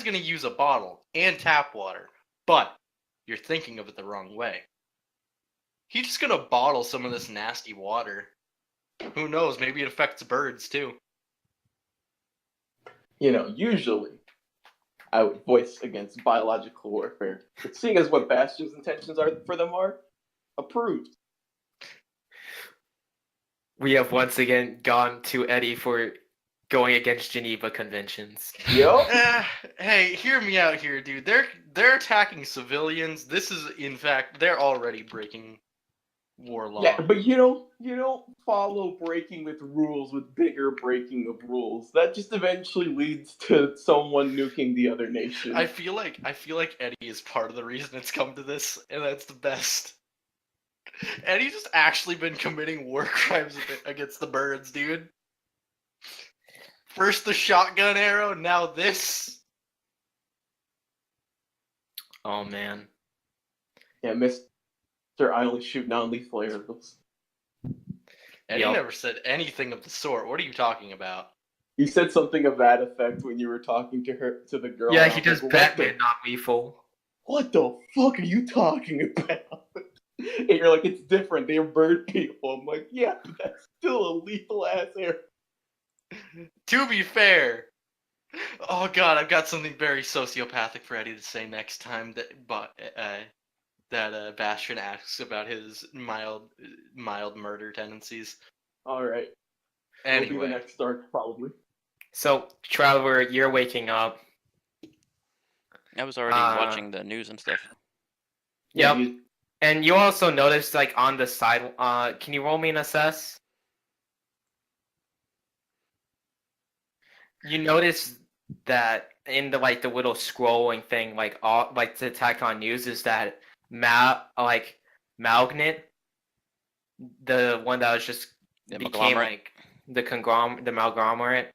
gonna use a bottle and tap water, but you're thinking of it the wrong way. He's just gonna bottle some of this nasty water. Who knows? Maybe it affects birds too. Usually I would voice against biological warfare. But seeing as what Bastion's intentions are for them are, approved. We have once again gone to Eddie for going against Geneva conventions. Yup. Hey, hear me out here, dude. They're attacking civilians. This is, in fact, they're already breaking war law. Yeah, but you don't follow breaking with rules with bigger breaking of rules. That just eventually leads to someone nuking the other nation. I feel like Eddie is part of the reason it's come to this, and that's the best. Eddie's just actually been committing war crimes against the birds, dude. First the shotgun arrow, now this. Oh man. Yeah, Mister, I only shoot non-lethal arrows. Eddie Yup. never said anything of the sort. What are you talking about? You said something of that effect when you were talking to the girl. Yeah, and I he was does like, Batman non-lethal. What the fuck are you talking about? And you're like, it's different. They're bird people. I'm like, yeah, but that's still a lethal ass arrow. To be fair, oh god, I've got something very sociopathic for Eddie to say next time that Bastion asks about his mild murder tendencies. All right. It'll be the Anyway, next arc, probably. So, Traveler, you're waking up. I was already watching the news and stuff. Yep. you- And you also noticed, like, on the side, can you roll me an assess? You notice that in the, like, the little scrolling thing, like, all, like, the attack on news is that Magnet, the one that was just The became, conglomerate. like, the Malglomerate,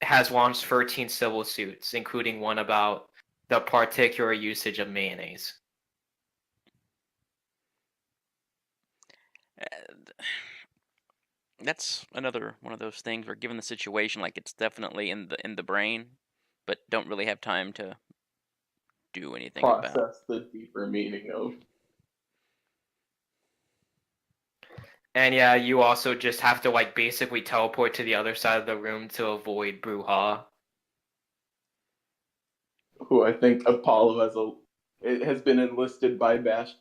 has launched 13 civil suits, including one about the particular usage of mayonnaise. That's another one of those things where, given the situation, like it's definitely in the brain, but don't really have time to do anything about. process the deeper meaning of. And yeah, you also just have to like basically teleport to the other side of the room to avoid Bruja. Who I think Apollo has been enlisted by Bastion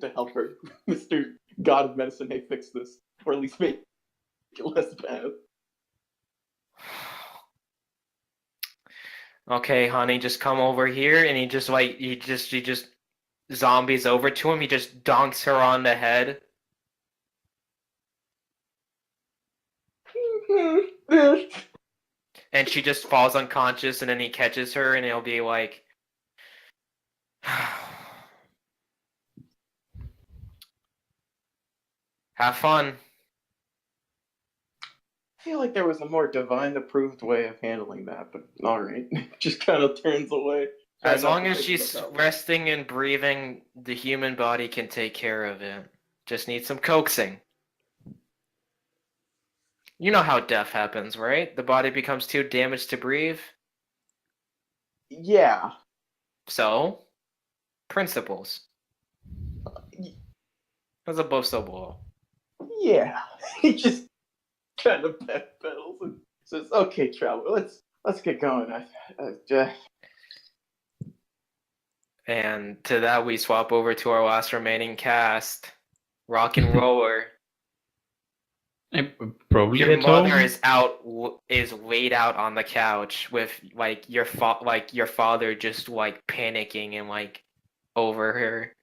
to help her. Mr. God of Medicine, hey, fix this. Or at least make it less bad. Okay, honey, just come over here, and he just zombies over to him. He just donks her on the head. And she just falls unconscious, and then he catches her, and he'll be like, have fun. I feel like there was a more divine approved way of handling that, but alright. Just kind of turns away. As Try not long to as think she's about it. resting and breathing, the human body can take care of it. Just need some coaxing. You know how death happens, right? The body becomes too damaged to breathe. Yeah. So, principles. As above, so below. Yeah. He just kind of backpedals and says, "Okay, Traveler, let's get going." And to that, we swap over to our last remaining cast, Rock and Roller. Probably Your at mother home. is laid out on the couch with like your father just like panicking and like over her.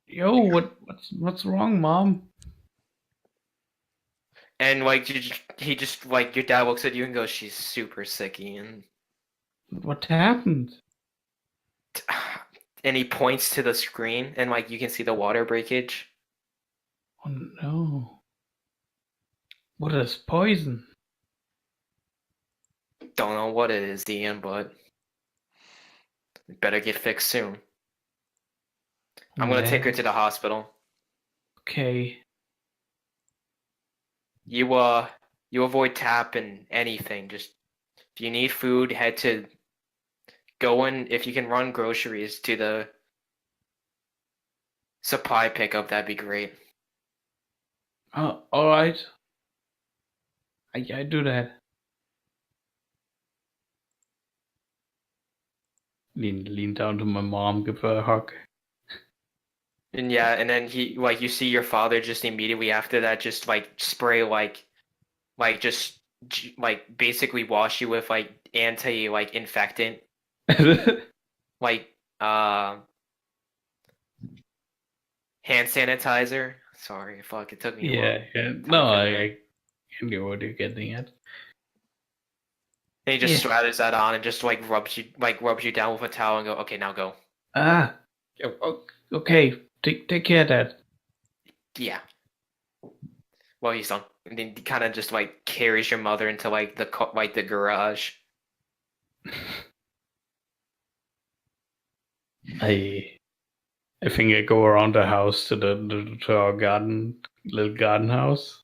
Yo, what's wrong, Mom? And like he just like your dad looks at you and goes, "She's super sicky," What happened? and he points to the screen and like you can see the water breakage. Oh no. What is poison? Don't know what it is, Ian, but it better get fixed soon. I'm gonna take her to the hospital. Okay. You avoid tapping anything. Just if you need food, head to go in. If you can run groceries to the supply pickup, that'd be great. All right. I do that. Lean down to my mom, give her a hug. And yeah, and then he like you see your father just immediately after that just like spray like just like basically wash you with like anti like infectant like hand sanitizer. Sorry, fuck, it took me a Yeah, long yeah. time No, to figure it out. I get what you're getting at. And he just Yeah. slathers that on and just like rubs you down with a towel and go, okay, now go. Ah. Okay. Take care, Dad. Yeah. Well, he's done. And then he kind of just like carries your mother into like the garage. I think I go around the house to our little garden house,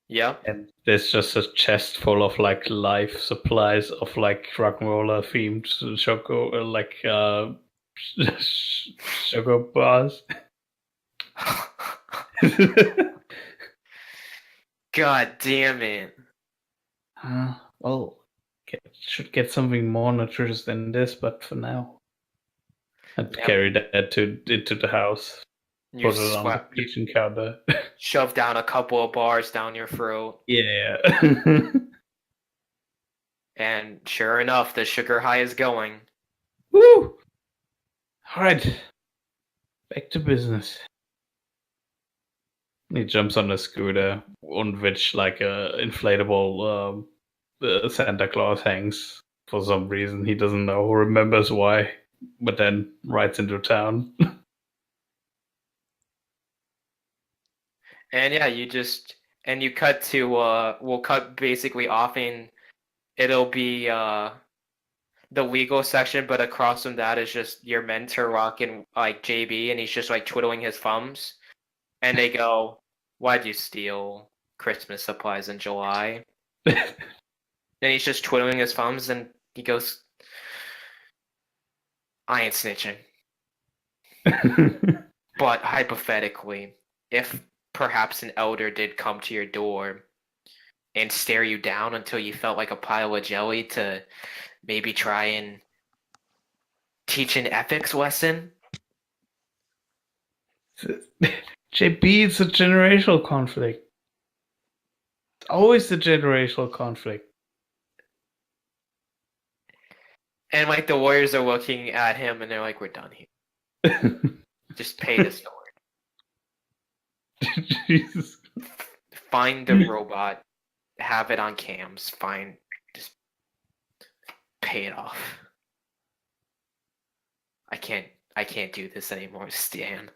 Yep. and there's just a chest full of like life supplies of like rock and roller themed sugar bars. God damn it. Well, should get something more nutritious than this, but for now, I'd Yep. carry that into the house. You Put it on the kitchen counter. shove down a couple of bars down your throat. Yeah. And sure enough, the sugar high is going. Woo! Alright. Back to business. He jumps on a scooter, on which like a inflatable Santa Claus hangs for some reason. He doesn't know or remembers why, but then rides into town. And yeah, you cut to we'll cut basically off in it'll be the legal section, but across from that is just your mentor rocking like JB, and he's just like twiddling his thumbs, and they go, "Why'd you steal Christmas supplies in July?" And he's just twiddling his thumbs, and he goes, "I ain't snitching." But hypothetically, if perhaps an elder did come to your door and stare you down until you felt like a pile of jelly to maybe try and teach an ethics lesson. JB, it's a generational conflict. It's always a generational conflict. And like the Warriors are looking at him and they're like, "We're done here. Just pay this forward. Jesus. Find the robot, have it on cams, just pay it off. I can't do this anymore, Stan."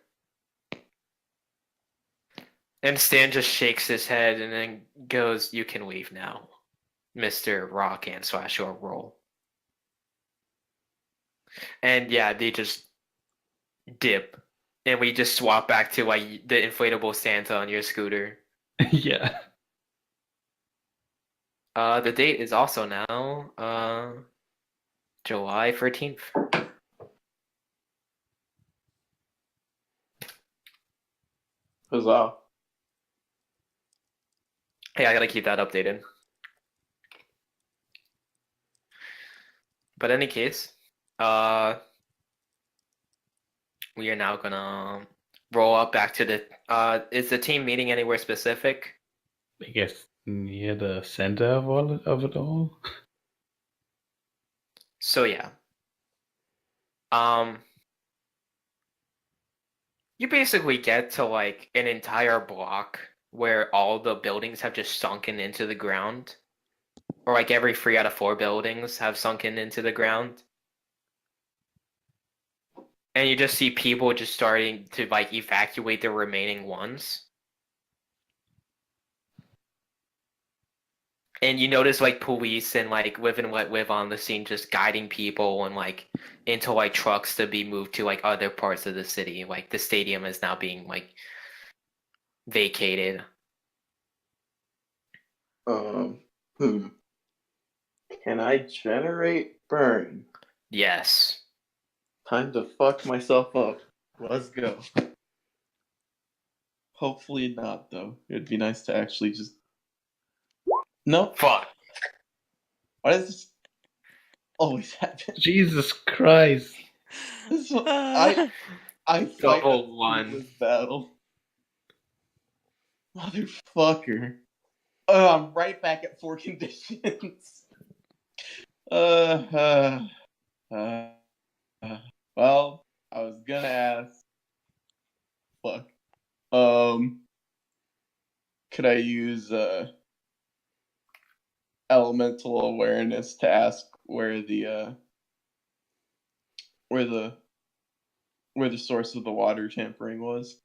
And Stan just shakes his head and then goes, "You can leave now, Mr. Rock and / your roll." And yeah, they just dip. And we just swap back to like the inflatable Santa on your scooter. Yeah. The date is also now July 13th. Huzzah. Hey, I gotta keep that updated. But in any case, we are now gonna roll up back to the. Is the team meeting anywhere specific? I guess near the center of it all. So yeah. You basically get to like an entire block where all the buildings have just sunken into the ground. Or like every 3 out of 4 buildings have sunken into the ground. And you just see people just starting to like evacuate the remaining ones. And you notice like police and like Live and Let Live on the scene just guiding people and like into like trucks to be moved to like other parts of the city. Like the stadium is now being like vacated. Can I generate burn? Yes. Time to fuck myself up. Let's go. Hopefully not, though. It'd be nice to actually just. No. Fuck. Why does this always happen? Jesus Christ! This one, I fight Double a one. fruitless battle. Motherfucker. I'm right back at 4 conditions. Well, I was gonna ask. Fuck. Could I use elemental awareness to ask where the source of the water tampering was?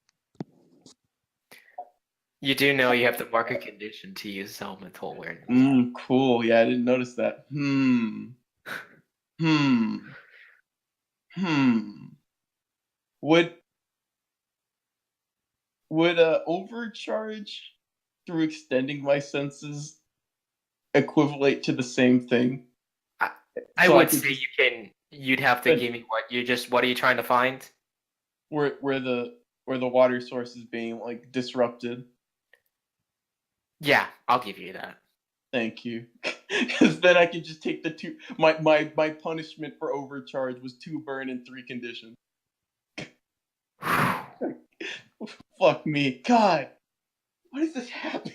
You do know you have to mark a condition to use elemental awareness. Cool. Yeah, I didn't notice that. Would overcharge through extending my senses equivalent to the same thing? I So would could say just- you'd have to give me what are you trying to find? where the water source is being like disrupted. Yeah, I'll give you that. Thank you. Because then I could just take the 2. My punishment for overcharge was 2 burn and 3 condition. Fuck me. God. Why does this happen?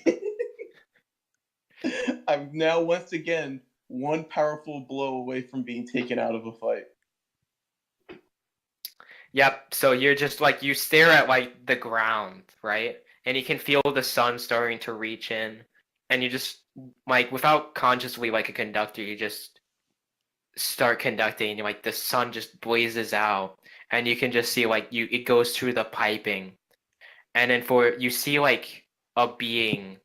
I'm now once again one powerful blow away from being taken out of a fight. Yep, so you're just like you stare at like the ground, right? And you can feel the sun starting to reach in, and you just like without consciously like a conductor, you just start conducting and like the sun just blazes out and you can just see like it goes through the piping. And then you see like a being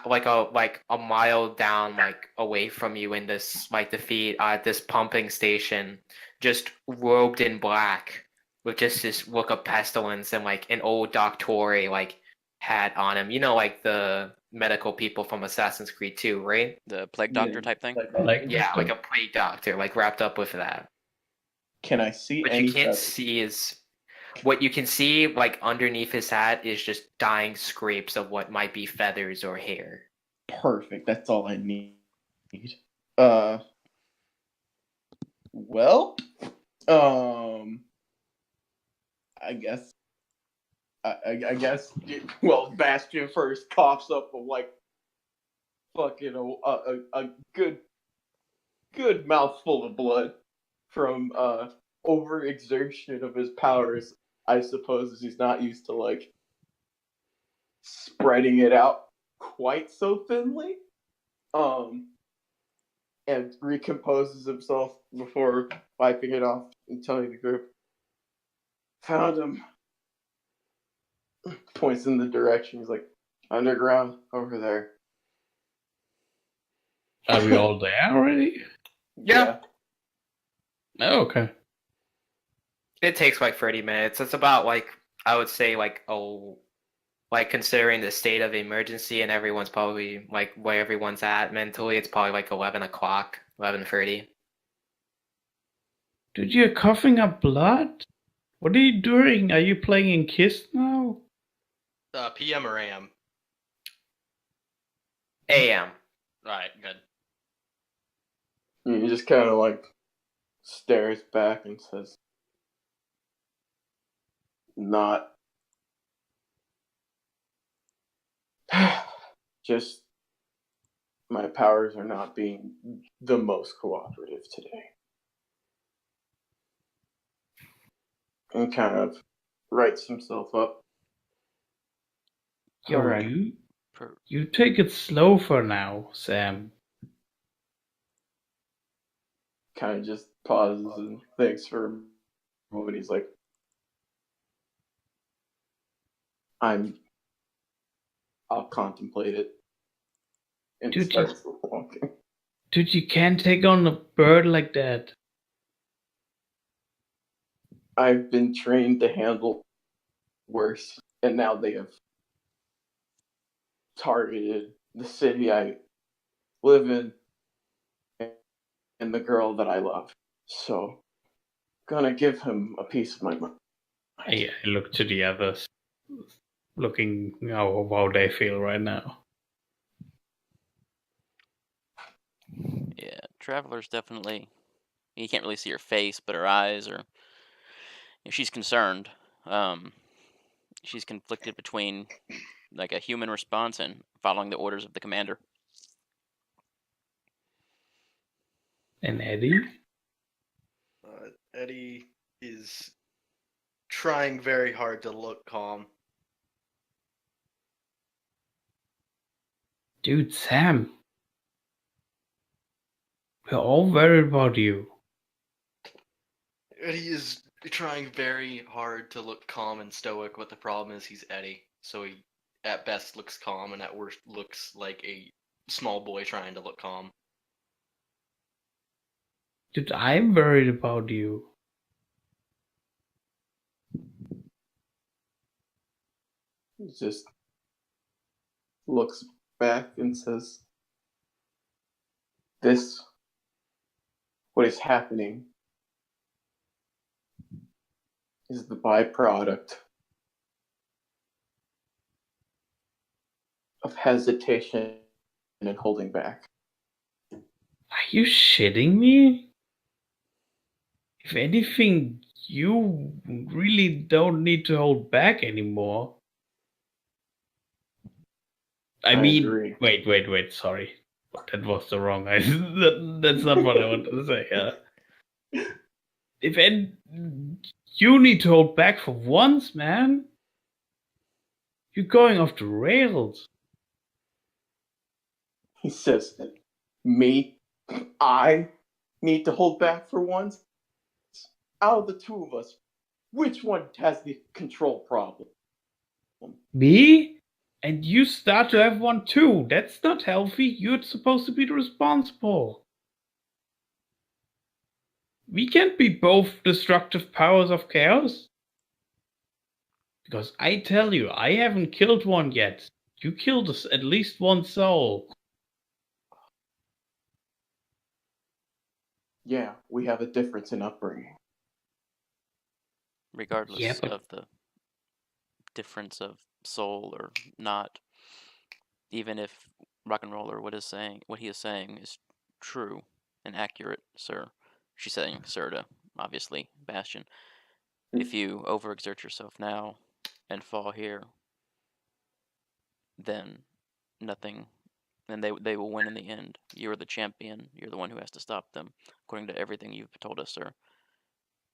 like a mile down like away from you in this like the feet at this pumping station, just robed in black with just this look of pestilence and like an old doctore like hat on him. You know, like the medical people from Assassin's Creed 2, right? The plague doctor type thing. Like Yeah, like a plague doctor, like wrapped up with that. Can I see What any you can't feathers? see is what you can see like underneath his hat is just dying scrapes of what might be feathers or hair. Perfect. That's all I need. Well, I guess. I guess. Well, Bastion first coughs up a like fucking a good mouthful of blood from overexertion of his powers. I suppose he's not used to like spreading it out quite so thinly. And recomposes himself before wiping it off and telling the group, "Found him." Points in the direction. He's like, "Underground, over there." Are we all there already? Yeah. Oh, okay. It takes like 30 minutes. It's about like I would say like like considering the state of emergency and everyone's probably like where everyone's at mentally, it's probably like 11 o'clock, 11:30. Dude, you're coughing up blood? What are you doing? Are you playing in Kiss now? PM or AM? AM. Alright, good. He just kind of like stares back and says, "Not. Just my powers are not being the most cooperative today." And kind of writes himself up. Yo, Alright. you take it slow for now, Sam. Kind of just pauses and thinks for a moment. He's like, I'll contemplate it. And Dude, starts walking. Dude, you can't take on a bird like that. I've been trained to handle worse, and now they have targeted the city I live in and the girl that I love. So, gonna give him a piece of my mind. I look to the others, looking how they feel right now. Yeah, Traveler's definitely. You can't really see her face, but her eyes are. She's concerned. She's conflicted between like a human response and following the orders of the commander. And Eddie? Eddie is trying very hard to look calm. Dude, Sam. We're all worried about you. Eddie is trying very hard to look calm and stoic, but the problem is he's Eddie. So he, at best, looks calm, and at worst, looks like a small boy trying to look calm. Dude, I'm worried about you. He just looks back and says, what is happening is the byproduct of hesitation and holding back. Are you shitting me? If anything, you really don't need to hold back anymore. I mean, agree. wait, sorry. That was the wrong that's not what I wanted to say. You need to hold back for once, man. You're going off the rails. He says, I need to hold back for once? Out of the two of us, which one has the control problem? Me? And you start to have one too. That's not healthy. You're supposed to be the responsible. We can't be both destructive powers of chaos. Because I tell you, I haven't killed one yet. You killed at least one soul. Yeah, we have a difference in upbringing. Regardless of the difference of soul or not, even if Rock and Roller what he is saying is true and accurate, sir. She's saying sir to obviously Bastion. If you overexert yourself now and fall here, then nothing, then they will win in the end. You're the champion. You're the one who has to stop them. According to everything you've told us, sir,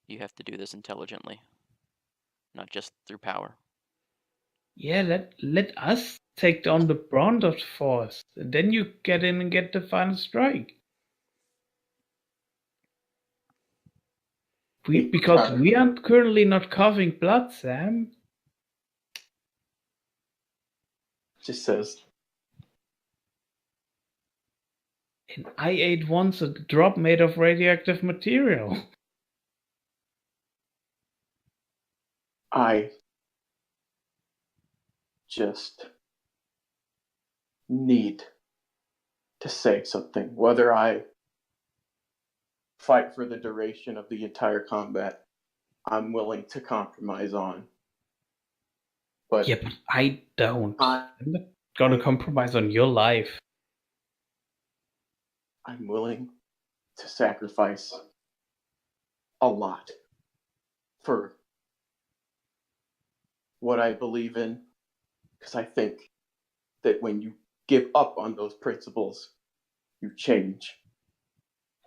you have to do this intelligently, not just through power. Yeah, let us take on the brunt of the force. And then you get in and get the final strike. Because we are currently not coughing blood, Sam. Just says, and I ate once a drop made of radioactive material. I just need to say something, whether I fight for the duration of the entire combat, I'm willing to compromise on. But Yeah, but I don't. I- I'm not gonna compromise on your life. I'm willing to sacrifice a lot for what I believe in, because I think that when you give up on those principles, you change.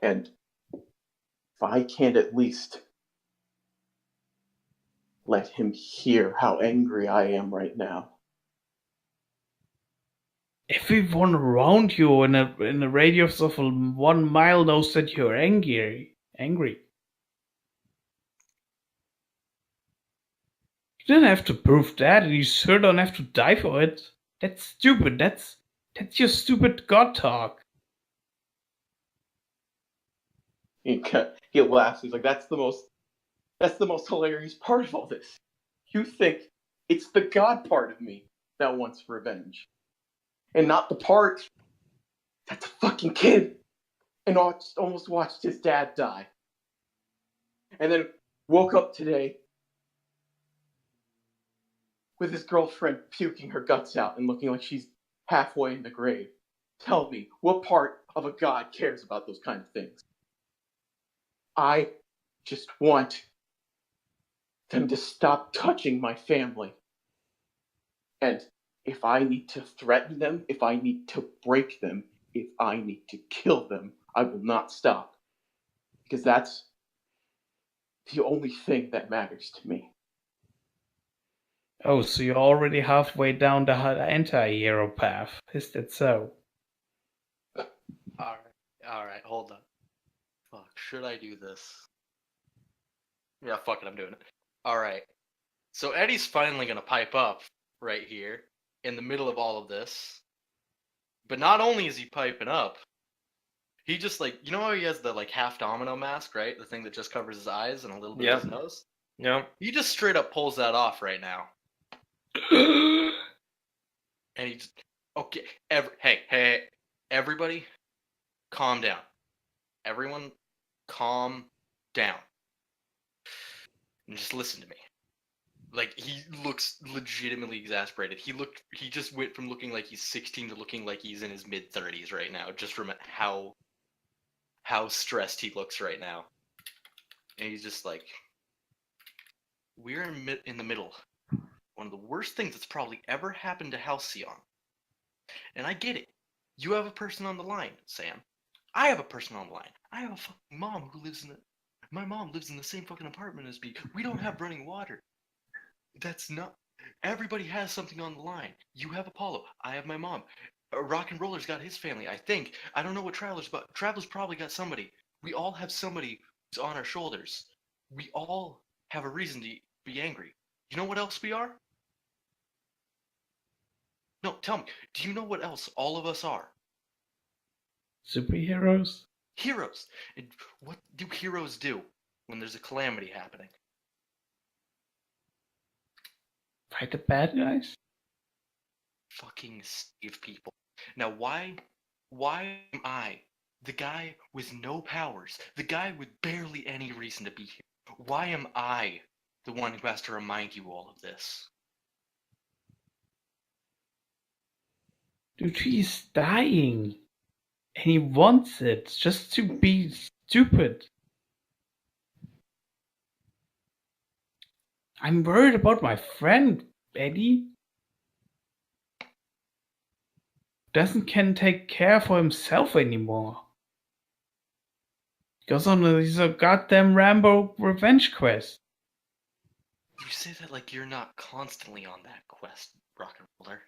And if I can't at least let him hear how angry I am right now. Everyone around you in a radius of 1 mile knows that you're angry. You don't have to prove that, and you sure don't have to die for it. That's stupid. That's your stupid god talk. He laughs. He's like, that's the most hilarious part of all this. You think it's the God part of me that wants revenge, and not the part that's a fucking kid and almost watched his dad die, and then woke up today with his girlfriend puking her guts out and looking like she's halfway in the grave. Tell me, what part of a god cares about those kind of things? I just want them to stop touching my family. And if I need to threaten them, if I need to break them, if I need to kill them, I will not stop. Because that's the only thing that matters to me. Oh, so you're already halfway down the anti-hero path. Is that so? Alright, hold on. Fuck, should I do this? Yeah, fuck it, I'm doing it. Alright. So Eddie's finally gonna pipe up right here in the middle of all of this. But not only is he piping up, he just you know how he has the half domino mask, right? The thing that just covers his eyes and a little bit of his nose? No. He just straight up pulls that off right now. And he just okay, hey, everybody, calm down. Everyone, calm down. And just listen to me. He looks legitimately exasperated. He just went from looking like he's 16 to looking like he's in his mid-30s right now, just from how stressed he looks right now. And he's just like, we're in the middle. One of the worst things that's probably ever happened to Halcyon. And I get it. You have a person on the line, Sam. I have a person on the line. I have a fucking mom who lives my mom lives in the same fucking apartment as me. We don't have running water. That's not... Everybody has something on the line. You have Apollo. I have my mom. Rock and Roller's got his family, I think. I don't know what Traveler's, but Traveler's probably got somebody. We all have somebody who's on our shoulders. We all have a reason to be angry. You know what else we are? No, tell me. Do you know what else all of us are? Superheroes? Heroes. And what do heroes do when there's a calamity happening? Fight the bad guys? Fucking save people. Now, why am I, the guy with no powers, the guy with barely any reason to be here, why am I the one who has to remind you all of this? Dude, he's dying. And he wants it just to be stupid. I'm worried about my friend, Eddie. Can take care for himself anymore. Goes on this goddamn Rambo revenge quest. You say that like you're not constantly on that quest, Rock and Roller.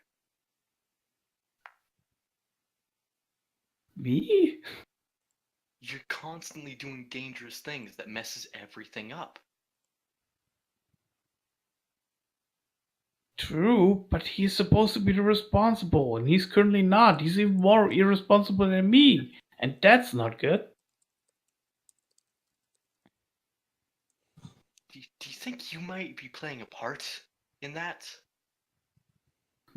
Me? You're constantly doing dangerous things that messes everything up. True, but he's supposed to be the responsible, and he's currently not. He's even more irresponsible than me, and that's not good. Do you think you might be playing a part in that?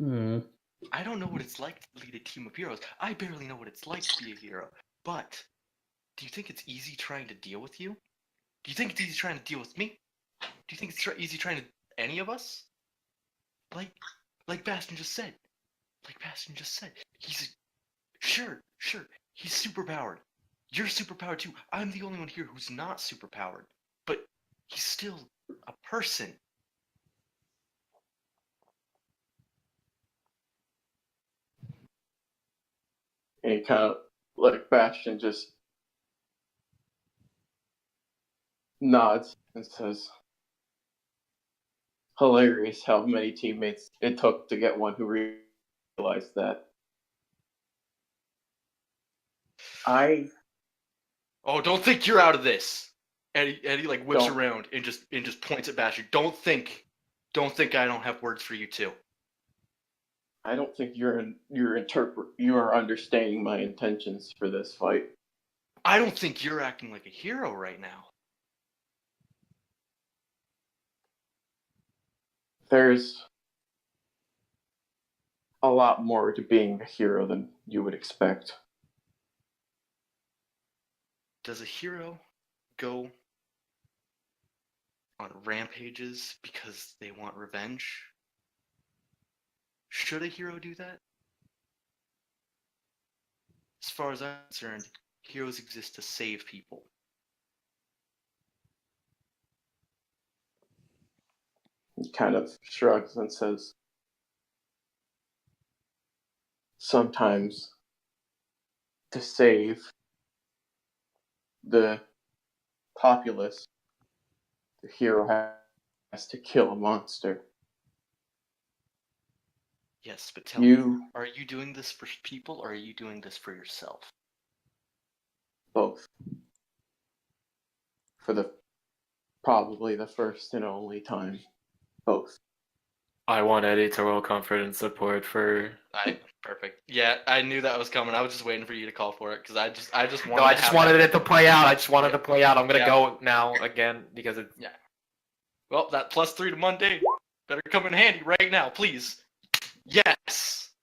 I don't know what it's like to lead a team of heroes. I barely know what it's like to be a hero. But Do you think it's easy trying to deal with you? Do you think it's easy trying to deal with me? Do you think it's easy trying to any of us? Like Bastion just said. Sure. He's superpowered. You're superpowered too. I'm the only one here who's not superpowered. But he's still a person. And he kind of, like, Bastion just nods and says, hilarious how many teammates it took to get one who realized that. Oh, don't think you're out of this. Eddie like whips Don't. around and just points at Bastion. Don't think I don't have words for you too. I don't think you are understanding my intentions for this fight. I don't think you're acting like a hero right now. There's a lot more to being a hero than you would expect. Does a hero go on rampages because they want revenge? Should a hero do that? As far as I'm concerned, heroes exist to save people. He kind of shrugs and says, sometimes to save the populace, the hero has to kill a monster. Yes, but tell me, You are you doing this for people or are you doing this for yourself? both. For probably the first and only time. Both. I want Eddie to roll comfort and support for. Perfect. Yeah, I knew that was coming. I was just waiting for you to call for it because I just wanted. No, I just wanted it to play out. I just wanted Yeah. to play out. I'm gonna Yeah. go now again because it's. Yeah. Well, that +3 to Monday better come in handy right now, please. Yes.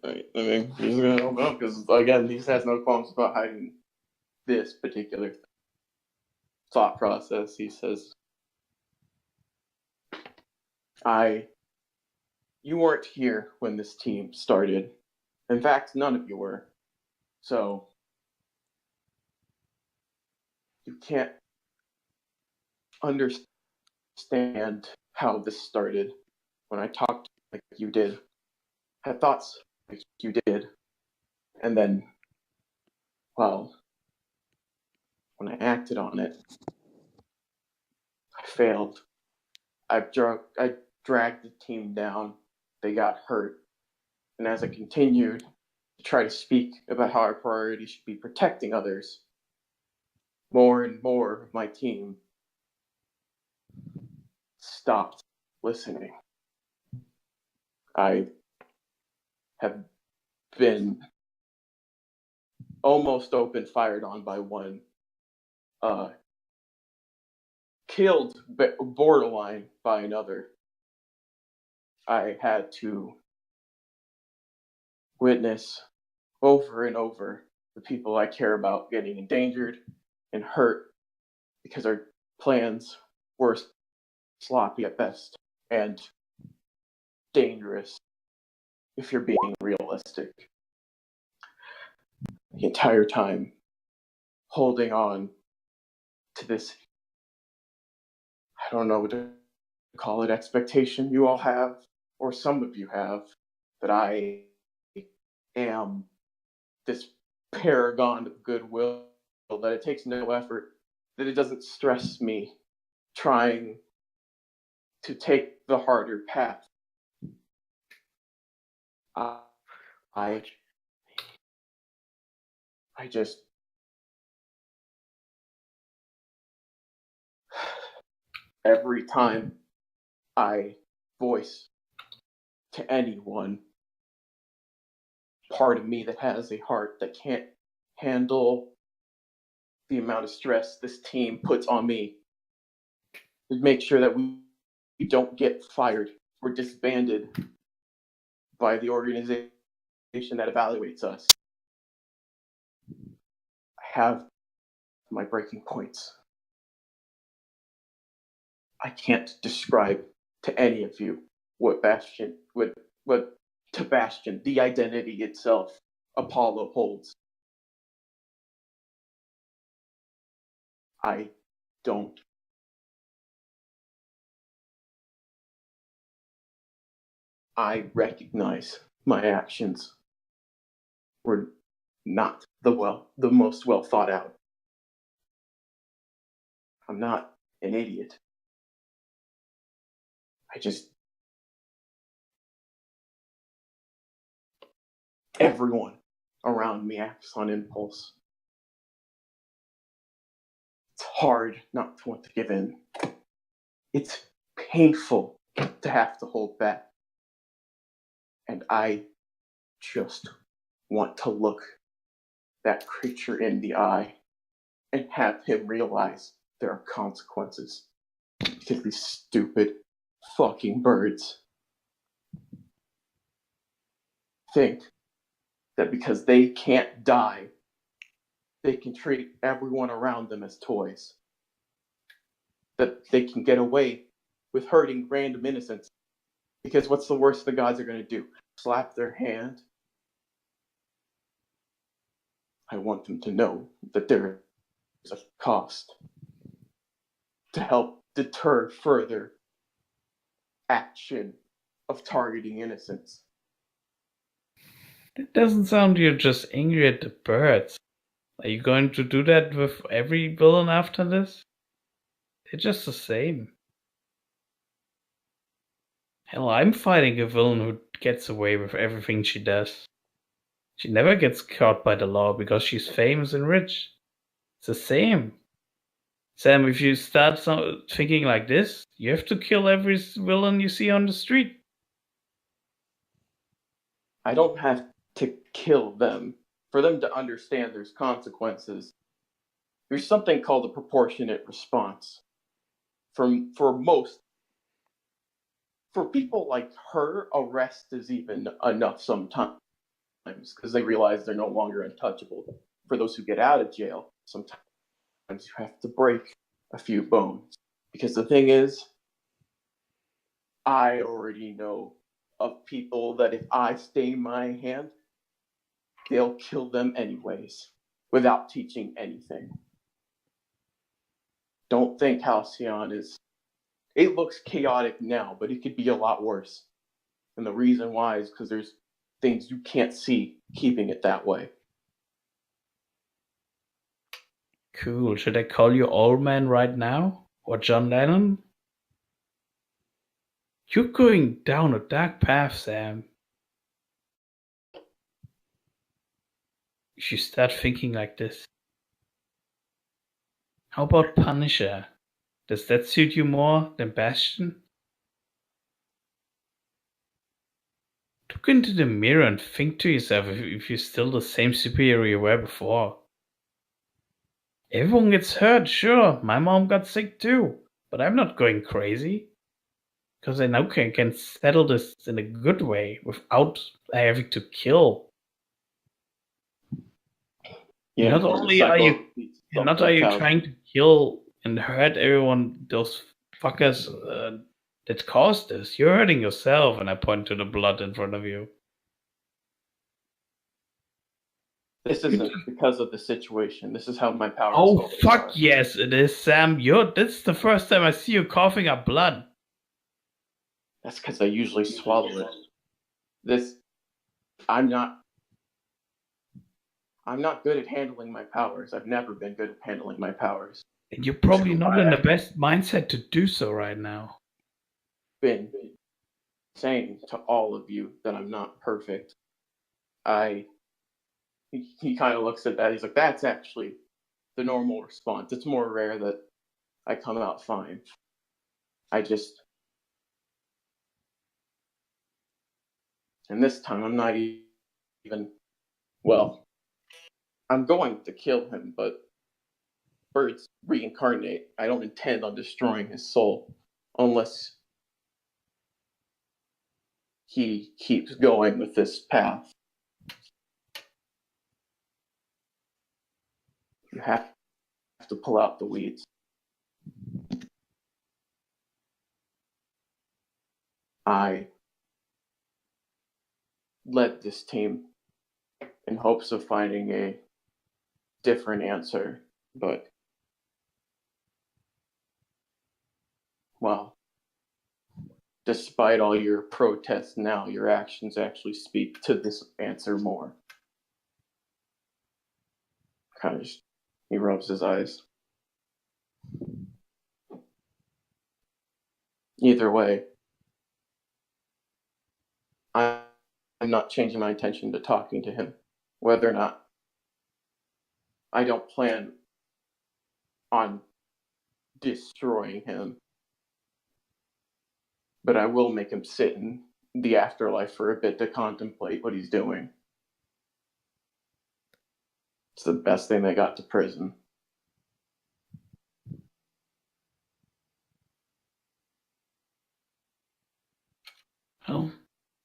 Right. I mean, he's gonna open up because, again, he has no qualms about hiding this particular thought process. He says, you weren't here when this team started. In fact, none of you were. So, you can't understand how this started. When I talked like you did, had thoughts like you did, and then, well, when I acted on it, I failed. I dragged the team down. They got hurt. And as I continued to try to speak about how our priority should be protecting others, more and more of my team stopped listening. I have been almost open fired on by one, killed borderline by another. I had to witness over and over the people I care about getting endangered and hurt because our plans were sloppy at best and dangerous if you're being realistic. The entire time holding on to this, I don't know what to call it, expectation you all have, or some of you have, that I am this paragon of goodwill, that it takes no effort, that it doesn't stress me trying to take the harder path. I just every time I voice to anyone part of me that has a heart that can't handle the amount of stress this team puts on me, to make sure that we don't get fired or disbanded, by the organization that evaluates us. I have my breaking points. I can't describe to any of you what to Bastion, the identity itself, Apollo holds. I don't. I recognize my actions were not the most well thought out. I'm not an idiot. Everyone around me acts on impulse. It's hard not to want to give in. It's painful to have to hold back. And I just want to look that creature in the eye and have him realize there are consequences. Because these stupid fucking birds think that because they can't die, they can treat everyone around them as toys. That they can get away with hurting random innocents. Because what's the worst the gods are going to do? Slap their hand? I want them to know that there is a cost to help deter further action of targeting innocents. It doesn't sound you're just angry at the birds. Are you going to do that with every villain after this? They're just the same. Hell, I'm fighting a villain who gets away with everything she does. She never gets caught by the law because she's famous and rich. It's the same. Sam, if you start thinking like this, you have to kill every villain you see on the street. I don't have to kill them. For them to understand there's consequences, there's something called a proportionate response. For people like her, arrest is even enough sometimes because they realize they're no longer untouchable. For those who get out of jail, sometimes you have to break a few bones. Because the thing is, I already know of people that if I stay my hand, they'll kill them anyways, without teaching anything. Don't think Halcyon is... It looks chaotic now, but it could be a lot worse. And the reason why is because there's things you can't see keeping it that way. Cool. Should I call you Old Man right now? Or John Lennon? You're going down a dark path, Sam. You should start thinking like this. How about Punisher? Does that suit you more than Bastion? Look into the mirror and think to yourself if you're still the same superhero you were before. Everyone gets hurt, sure. My mom got sick too. But I'm not going crazy. Because I now can settle this in a good way without having to kill. Yeah, not only are you trying to kill and hurt everyone, those fuckers that caused this, you're hurting yourself, and I point to the blood in front of you. This isn't because of the situation. This is how my powers. Oh fuck yes, it is, Sam. This is the first time I see you coughing up blood. That's because I usually swallow it. I'm not good at handling my powers. I've never been good at handling my powers. And you're probably not in the best mindset to do so right now. Been saying to all of you that I'm not perfect. He kind of looks at that. He's like, that's actually the normal response. It's more rare that I come out fine. And this time I'm not even, well, I'm going to kill him, but birds reincarnate. I don't intend on destroying his soul unless he keeps going with this path. You have to pull out the weeds. I led this team in hopes of finding a different answer, but, well, despite all your protests now, your actions actually speak to this answer more. Kind of, he rubs his eyes. Either way, I'm not changing my intention to talking to him. Whether or not, I don't plan on destroying him, but I will make him sit in the afterlife for a bit to contemplate what he's doing. It's the best thing they got to prison. Well,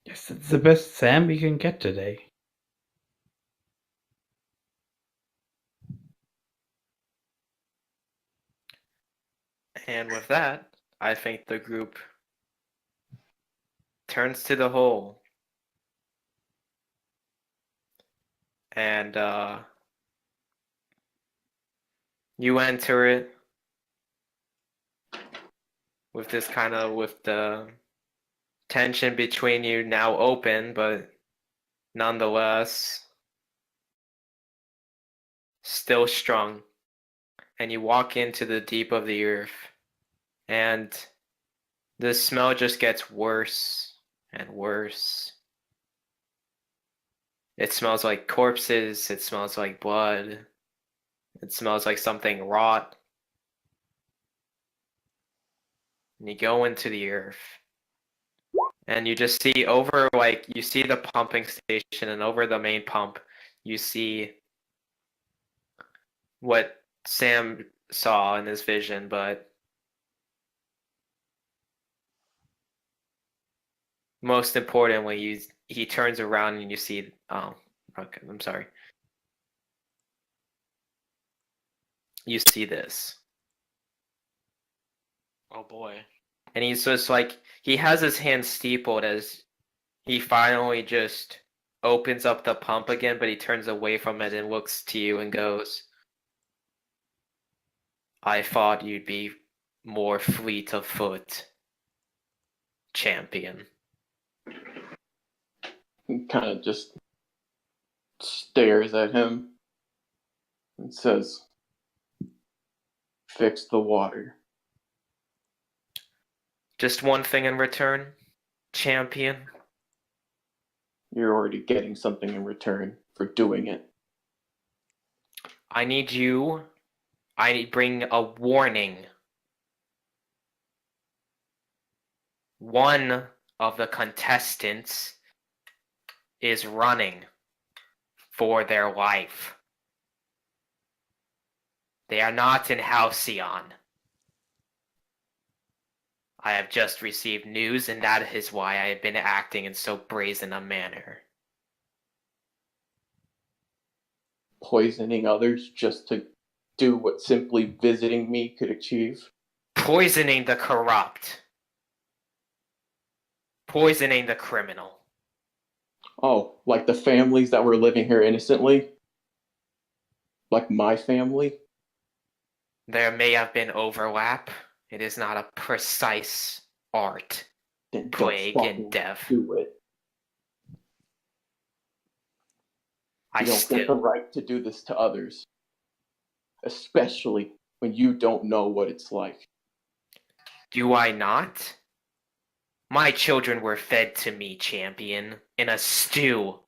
yes, it's the best Sam we can get today. And with that, I think the group turns to the hole. And you enter it with the tension between you now open, but nonetheless still strong. And you walk into the deep of the earth, and the smell just gets worse and worse. It smells like corpses, it smells like blood, it smells like something rot. And you go into the earth, and you just see you see the pumping station, and over the main pump, you see what Sam saw in his vision, but most importantly, he turns around and you see, okay, I'm sorry. You see this. Oh boy. And he's just like, he has his hand steepled as he finally just opens up the pump again, but he turns away from it and looks to you and goes, I thought you'd be more fleet of foot, champion. He kind of just stares at him and says, fix the water. Just one thing in return, champion. You're already getting something in return for doing it. I bring a warning. One of the contestants is running for their life. They are not in Halcyon. I have just received news, and that is why I have been acting in so brazen a manner. Poisoning others just to do what simply visiting me could achieve? Poisoning the corrupt. Poisoning the criminal. Oh, like the families that were living here innocently? Like my family? There may have been overlap. It is not a precise art. Then Plague don't and fucking death. do it. I You don't get the right to do this to others. Especially when you don't know what it's like. Do I not? My children were fed to me, champion, in a stew.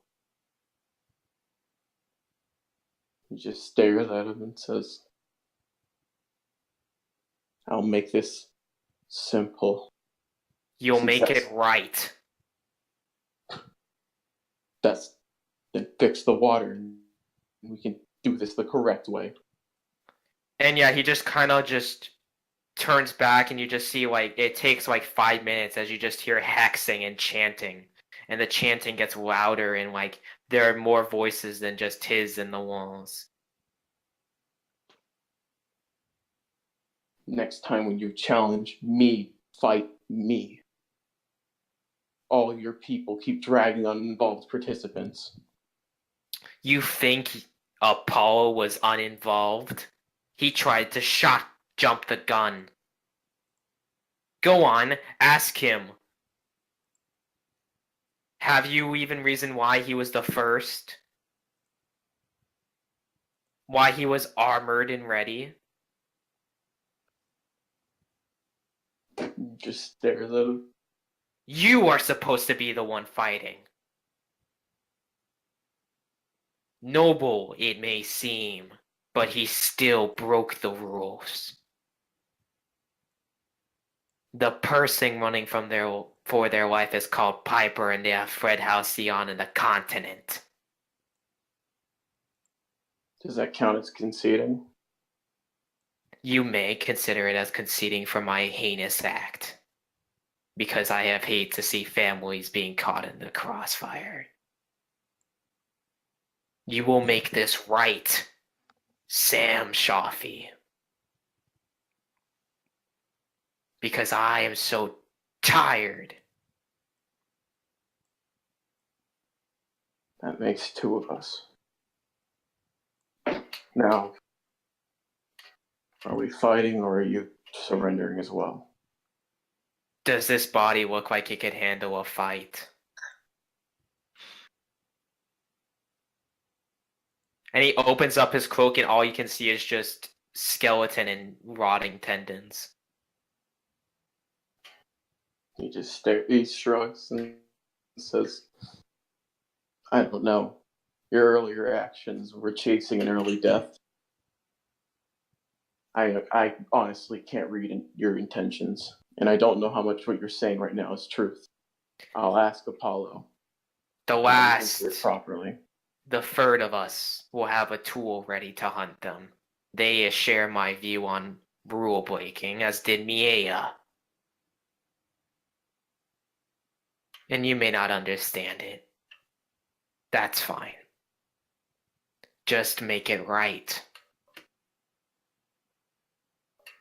He just stares at him and says, I'll make this simple. You'll Since make that's- it right. Then fix the water and we can do this the correct way. And yeah, he just kind of just turns back, and you just see, like, it takes like 5 minutes as you just hear hexing and chanting. and the chanting gets louder, and like there are more voices than just his in the walls. Next time when you challenge me, fight me. All your people keep dragging uninvolved participants. You think Apollo was uninvolved? He tried to shot jump the gun. Go on, ask him. Have you even reason why he was the first? Why he was armored and ready? Just stares at him. You are supposed to be the one fighting. Noble it may seem, but he still broke the rules. The person running for their life is called Piper, and they have Fred Halcyon in the continent. Does that count as conceding? You may consider it as conceding for my heinous act, because I have hate to see families being caught in the crossfire. You will make this right, Sam Shafi. Because I am so tired. That makes two of us. Now, are we fighting or are you surrendering as well? Does this body look like it could handle a fight? And he opens up his cloak, and all you can see is just skeleton and rotting tendons. He shrugs and says, I don't know. Your earlier actions were chasing an early death. I honestly can't read your intentions, and I don't know how much what you're saying right now is truth. I'll ask Apollo. The I'll last, answer it properly. the third of us will have a tool ready to hunt them. They share my view on rule breaking, as did Miea. And you may not understand it. That's fine. Just make it right.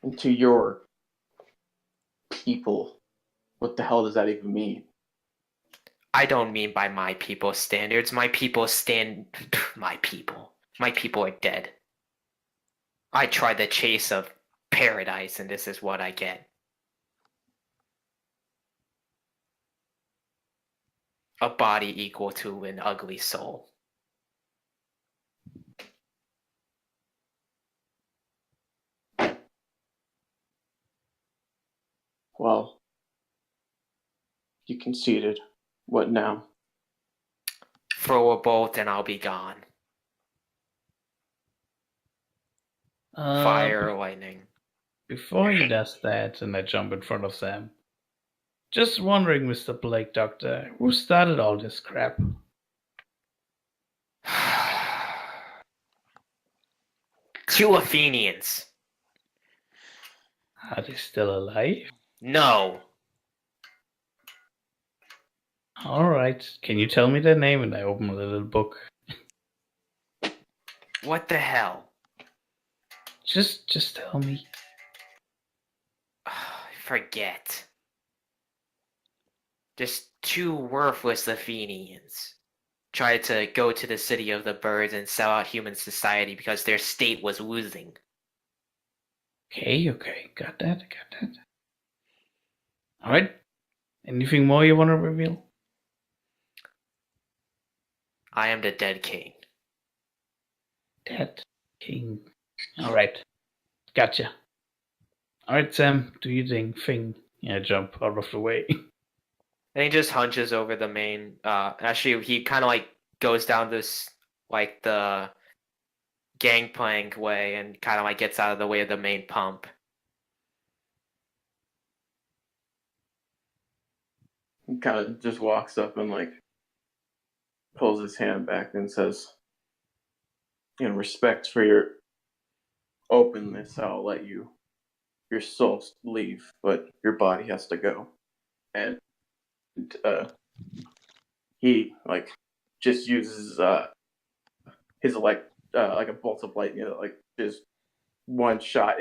And to your people, what the hell does that even mean? I don't mean by my people's standards. My people are dead. I tried the chase of paradise, and this is what I get. A body equal to an ugly soul. Well, you conceded. What now? Throw a bolt and I'll be gone. Fire or lightning. Before he does that, and I jump in front of Sam. Just wondering, Mr. Blake Doctor, who started all this crap? Two Athenians. Are they still alive? No. Alright, can you tell me their name? And I open the little book. What the hell? Just tell me. Forget. Just two worthless Athenians tried to go to the city of the birds and sell out human society because their state was losing. Okay, got that. Alright, anything more you want to reveal? I am the dead king. Dead King. Alright, gotcha. Alright, Sam, do your thing. Yeah, jump out of the way. And he just hunches over the main. Actually, he kind of like goes down this like the gangplank way and kind of like gets out of the way of the main pump. He kind of just walks up and like pulls his hand back and says, in respect for your openness, I'll let your soul leave, but your body has to go. And he like just uses his like a bolt of lightning, like just one shot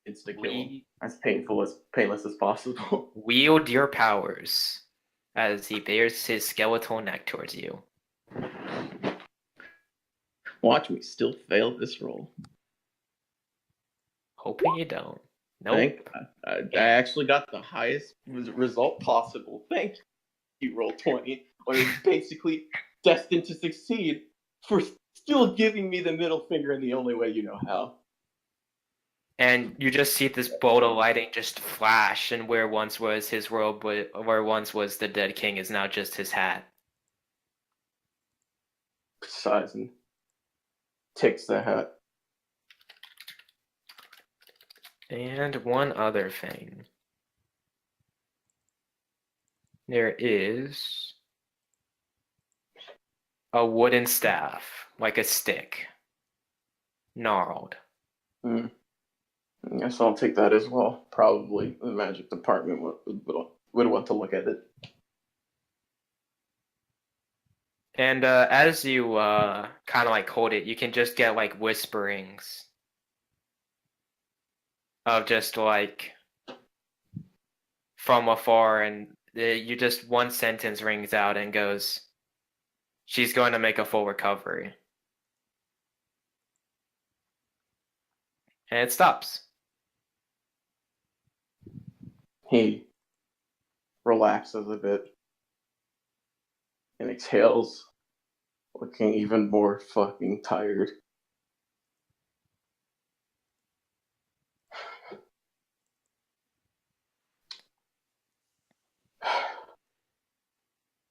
insta kill him, as painless as possible. Wield your powers as he bears his skeletal neck towards you. Watch me still fail this roll. Hoping you don't. Nope. Thank I actually got the highest result possible. Thank you, roll 20. Or it's basically destined to succeed for still giving me the middle finger in the only way you know how. And you just see this bolt of lightning just flash, and where once was his robe, where once was the dead king, is now just his hat. Poseidon takes the hat. And one other thing. There is a wooden staff, like a stick, gnarled. I guess I'll take that as well. Probably the magic department would want to look at it. And as you kind of like hold it, you can just get like whisperings of just like from afar, and you just one sentence rings out and goes, "She's going to make a full recovery." And it stops. He relaxes a bit and exhales, looking even more fucking tired.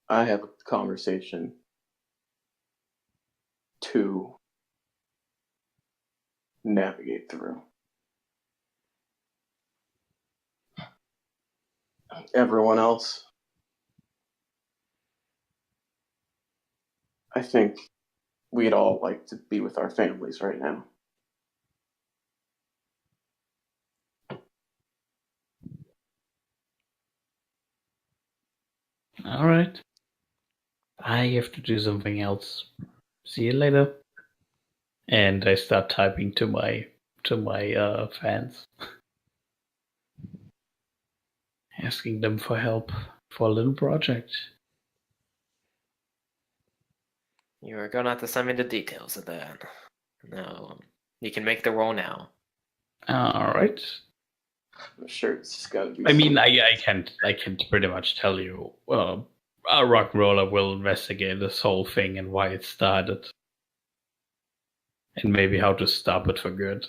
I have a conversation to navigate through. Everyone else, I think we'd all like to be with our families right now. Alright. I have to do something else. See you later. And I start typing to my fans. Asking them for help for a little project. You are going to have to send me the details of that. No, you can make the roll now. Alright. I'm sure it's just gotta be. I mean, I can't pretty much tell you. A rock roller will investigate this whole thing and why it started, and maybe how to stop it for good.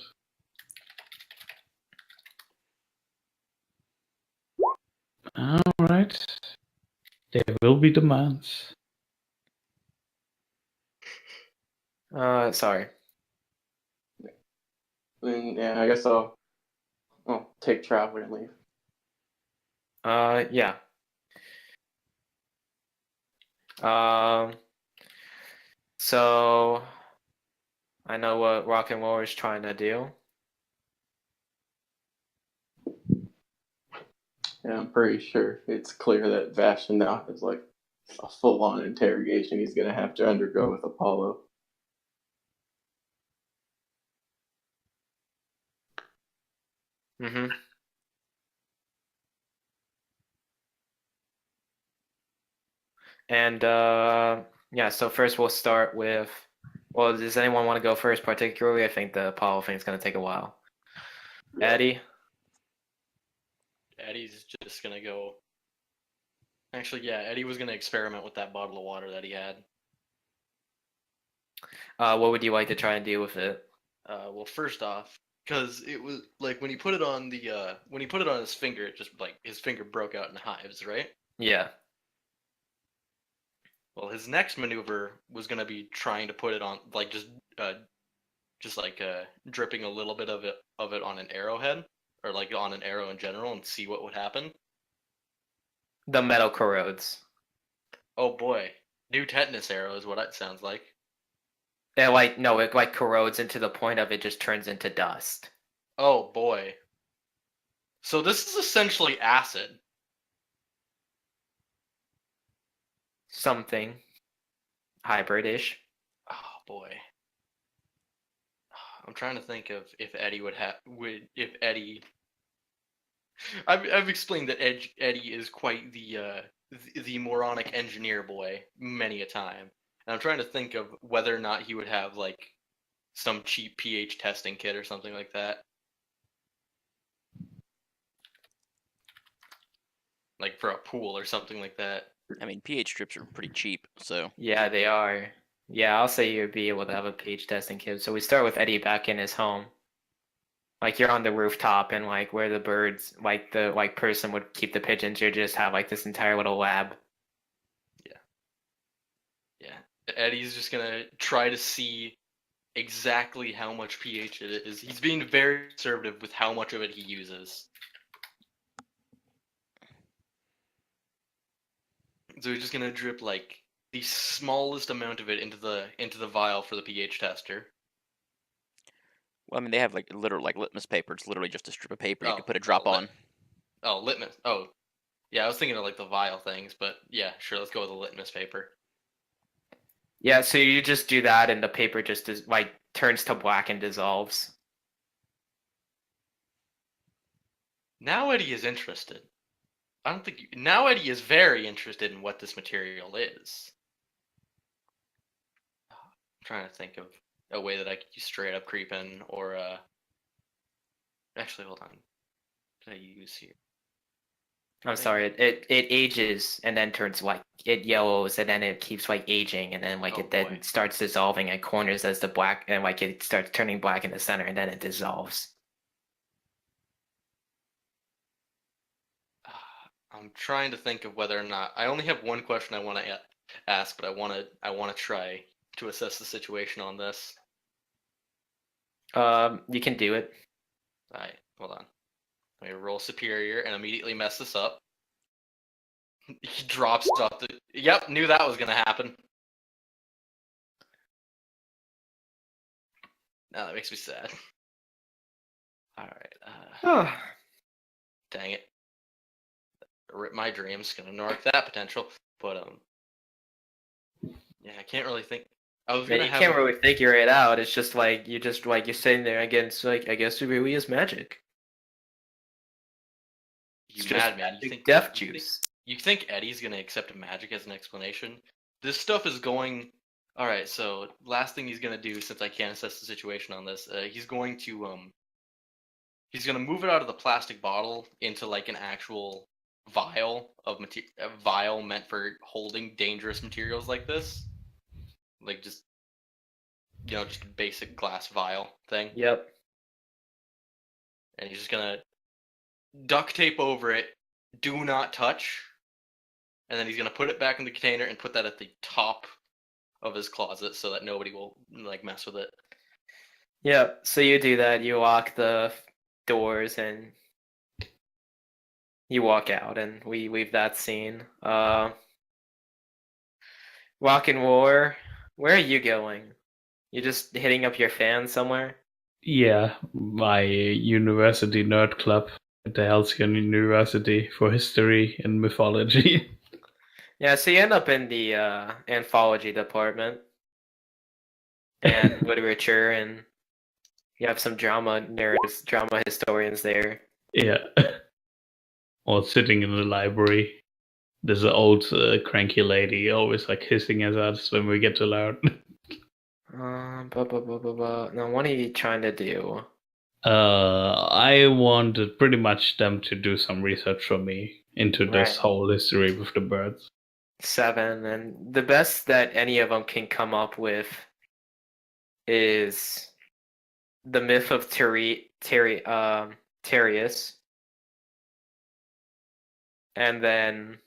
All right, there will be demands. Sorry. And yeah, I guess I'll take traveler and leave. Yeah. So I know what Rock and Roll is trying to do. Yeah, I'm pretty sure it's clear that Bastion now is like a full-on interrogation he's gonna have to undergo with Apollo. Mm-hmm. And yeah, so first we'll start with, well, does anyone want to go first particularly? I think the Apollo thing's going to take a while. Eddie? Eddie's just gonna go. Actually, yeah, Eddie was gonna experiment with that bottle of water that he had. What would you like to try and do with it? Well, first off, because it was like when he put it on his finger, it just like his finger broke out in hives, right? Yeah. Well, his next maneuver was gonna be trying to put it on, like just like dripping a little bit of it on an arrowhead, or like on an arrow in general, and see what would happen. The metal corrodes. Oh boy, new tetanus arrow is what it sounds like. It like corrodes into the point of it just turns into dust. Oh boy. So this is essentially acid. something hybrid-ish. Oh boy. I'm trying to think of if Eddie if Eddie. I've explained that Eddie is quite the moronic engineer boy many a time, and I'm trying to think of whether or not he would have like some cheap pH testing kit or something like that, like for a pool or something like that. I mean, pH strips are pretty cheap, so Yeah, they are. Yeah, I'll say you'd be able to have a pH testing kit. So we start with Eddie back in his home. Like you're on the rooftop and like where the birds, like the like person would keep the pigeons, you just have like this entire little lab. Yeah, Eddie's just gonna try to see exactly how much pH it is. He's being very conservative with how much of it he uses. So he's just gonna drip like the smallest amount of it into the vial for the pH tester. well, I mean, they have like literal like litmus paper. It's literally just a strip of paper you Oh, can put a drop on. Oh, litmus. Oh, yeah, I was thinking of like the vial things, but yeah, sure, let's go with the litmus paper. Yeah, so you just do that and the paper just like turns to black and dissolves. Now Eddie is interested. I don't think now Eddie is very interested in what this material is. I'm trying to think of a way that I could use straight up creeping or actually hold on. What did I use here? I'm sorry, it ages and then turns like it yellows and then it keeps like aging and then like Oh, it then boy. starts dissolving at corners as the black and like it starts turning black in the center and then it dissolves. I'm trying to think of whether or not I only have one question I want to ask, but I want to try to assess the situation on this. You can do it. All right, hold on. Let me roll superior and immediately mess this up. He drops it off the. Yep, knew that was gonna happen. Now that makes me sad. All right. Dang it. Rip my dreams. Gonna narc that potential, but yeah, I can't really think. I was Yeah, gonna you have. can't really figure it out. It's just like you're sitting there against like I guess it really is magic. You It's just madman. magic death you think- juice. You think Eddie's gonna accept magic as an explanation? This stuff is going. All right, so last thing he's gonna do, since I can't assess the situation on this, he's going to he's gonna move it out of the plastic bottle into like an actual vial of a vial meant for holding dangerous materials like this, like just just a basic glass vial thing, Yep. and he's just gonna duct tape over it, do not touch. And then he's gonna put it back in the container and put that at the top of his closet so that nobody will like mess with it. Yep. So you do that. You lock the doors and you walk out, and we leave that scene. Rock and War. Where are you going? You just hitting up your fan somewhere? Yeah, my university nerd club at the Halcyon University for history and mythology. Yeah, so you end up in the anthology department and literature, and you have some drama nerds, drama historians there. Yeah. Or sitting in the library. There's an old cranky lady always like hissing at us when we get too loud. Now, what are you trying to do? I wanted pretty much them to do some research for me into this Right. whole history with the birds. 7, and the best that any of them can come up with is the myth of Tereus, and then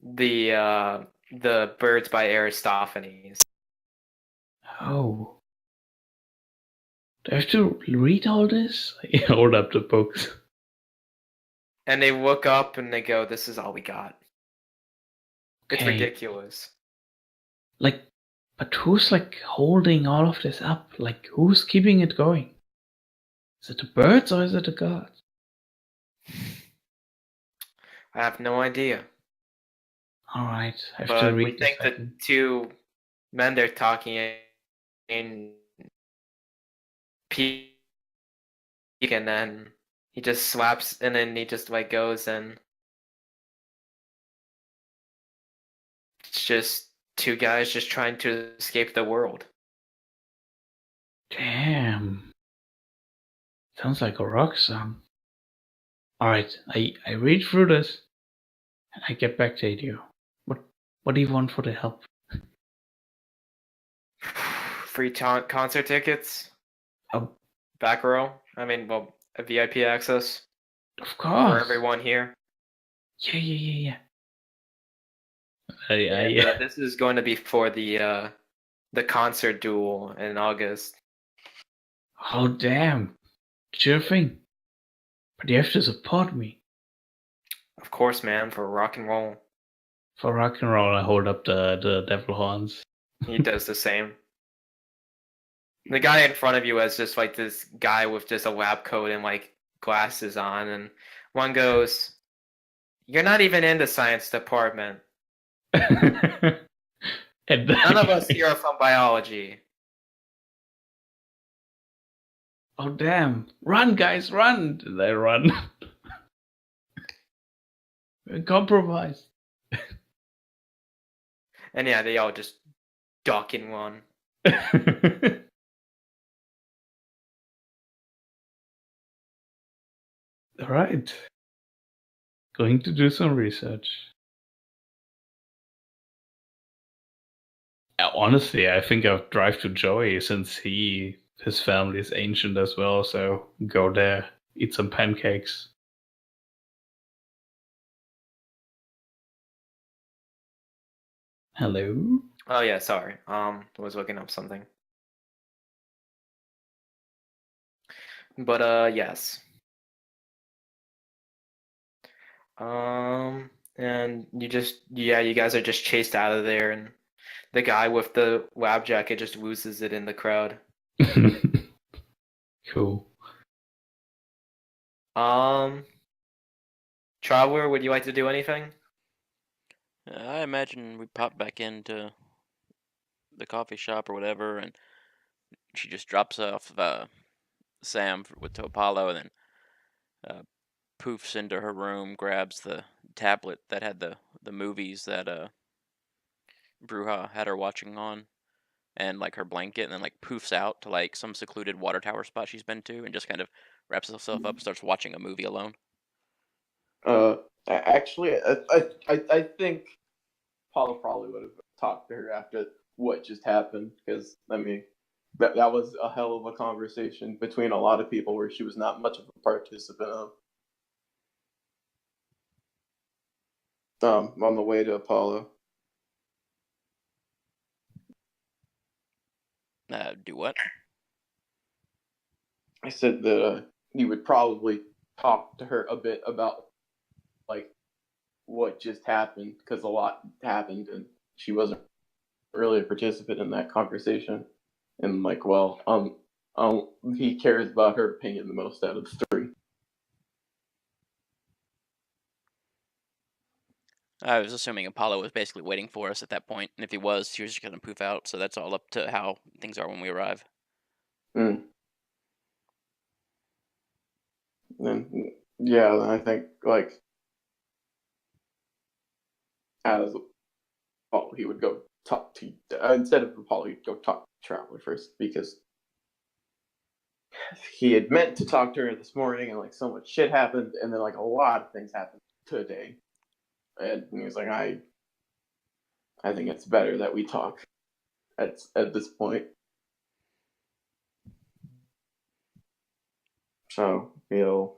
the birds by Aristophanes. Oh. Do I have to read all this? I hold up the books. And they look up and they go, "This is all we got." It's Okay. ridiculous. Like, but who's like holding all of this up? Like, who's keeping it going? Is it the birds or is it the gods? I have no idea. All right, I have to But we read this think the second. two men they're talking in peak, and then he just slaps, and then he just like goes, and it's just two guys just trying to escape the world. Damn. Sounds like a rock song. Alright, I read through this and I get back to you. What do you want for the help? Free concert tickets, Oh, back row. I mean, well, a VIP access of for course. everyone here. Yeah. And this is going to be for the concert duel in August. Oh damn. Sure thing. But you have to support me. Of course, man, for rock and roll. For rock and roll, I hold up the devil horns. He does the same. The guy in front of you has just like this guy with just a lab coat and like glasses on, and one goes, "You're not even in the science department. And None of us here are from biology." Oh damn. Run guys, run! And they run. We're compromised. And yeah, they all just duck and run. Alright. Going to do some research. Honestly, I think I'll drive to Joey since his family is ancient as well, so go there, eat some pancakes. Hello? Oh yeah, sorry. I was looking up something. But yes. And you guys are just chased out of there, and the guy with the lab jacket just loses it in the crowd. Cool. Traveler, would you like to do anything? I imagine we pop back into the coffee shop or whatever, and she just drops off Sam to Apollo, and then poofs into her room, grabs the tablet that had the movies that Bruja had her watching on, and like her blanket, and then like poofs out to like some secluded water tower spot she's been to, and just kind of wraps herself up and starts watching a movie alone. Actually, I think Paula probably would have talked to her after what just happened, because I mean, that was a hell of a conversation between a lot of people where she was not much of a participant of. On the way to Apollo. Do what? I said that you would probably talk to her a bit about like what just happened, because a lot happened and she wasn't really a participant in that conversation. And like, well, he cares about her opinion the most out of the three. I was assuming Apollo was basically waiting for us at that point, and if he was, she was just gonna poof out. So that's all up to how things are when we arrive. And yeah, I think like as Apollo, he would go talk to instead of Apollo, he'd go talk to Traveler first, because he had meant to talk to her this morning, and like so much shit happened, and then like a lot of things happened today, and he was like, I think it's better that we talk at this point. So he'll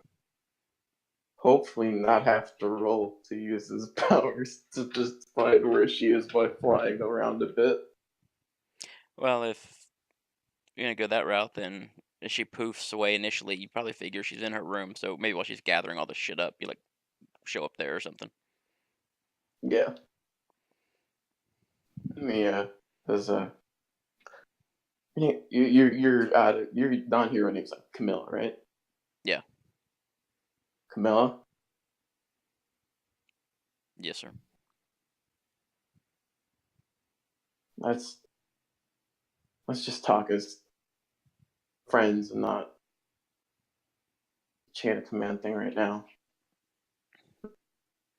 hopefully not have to roll to use his powers to just find where she is by flying around a bit. Well, if you're gonna go that route, then if she poofs away initially, you probably figure she's in her room. So maybe while she's gathering all this shit up, you like show up there or something. Yeah. Yeah. Because you're non-hero name's like Camilla, right? Yeah. Camilla. Yes, sir. let's just talk as friends and not chain of command thing right now.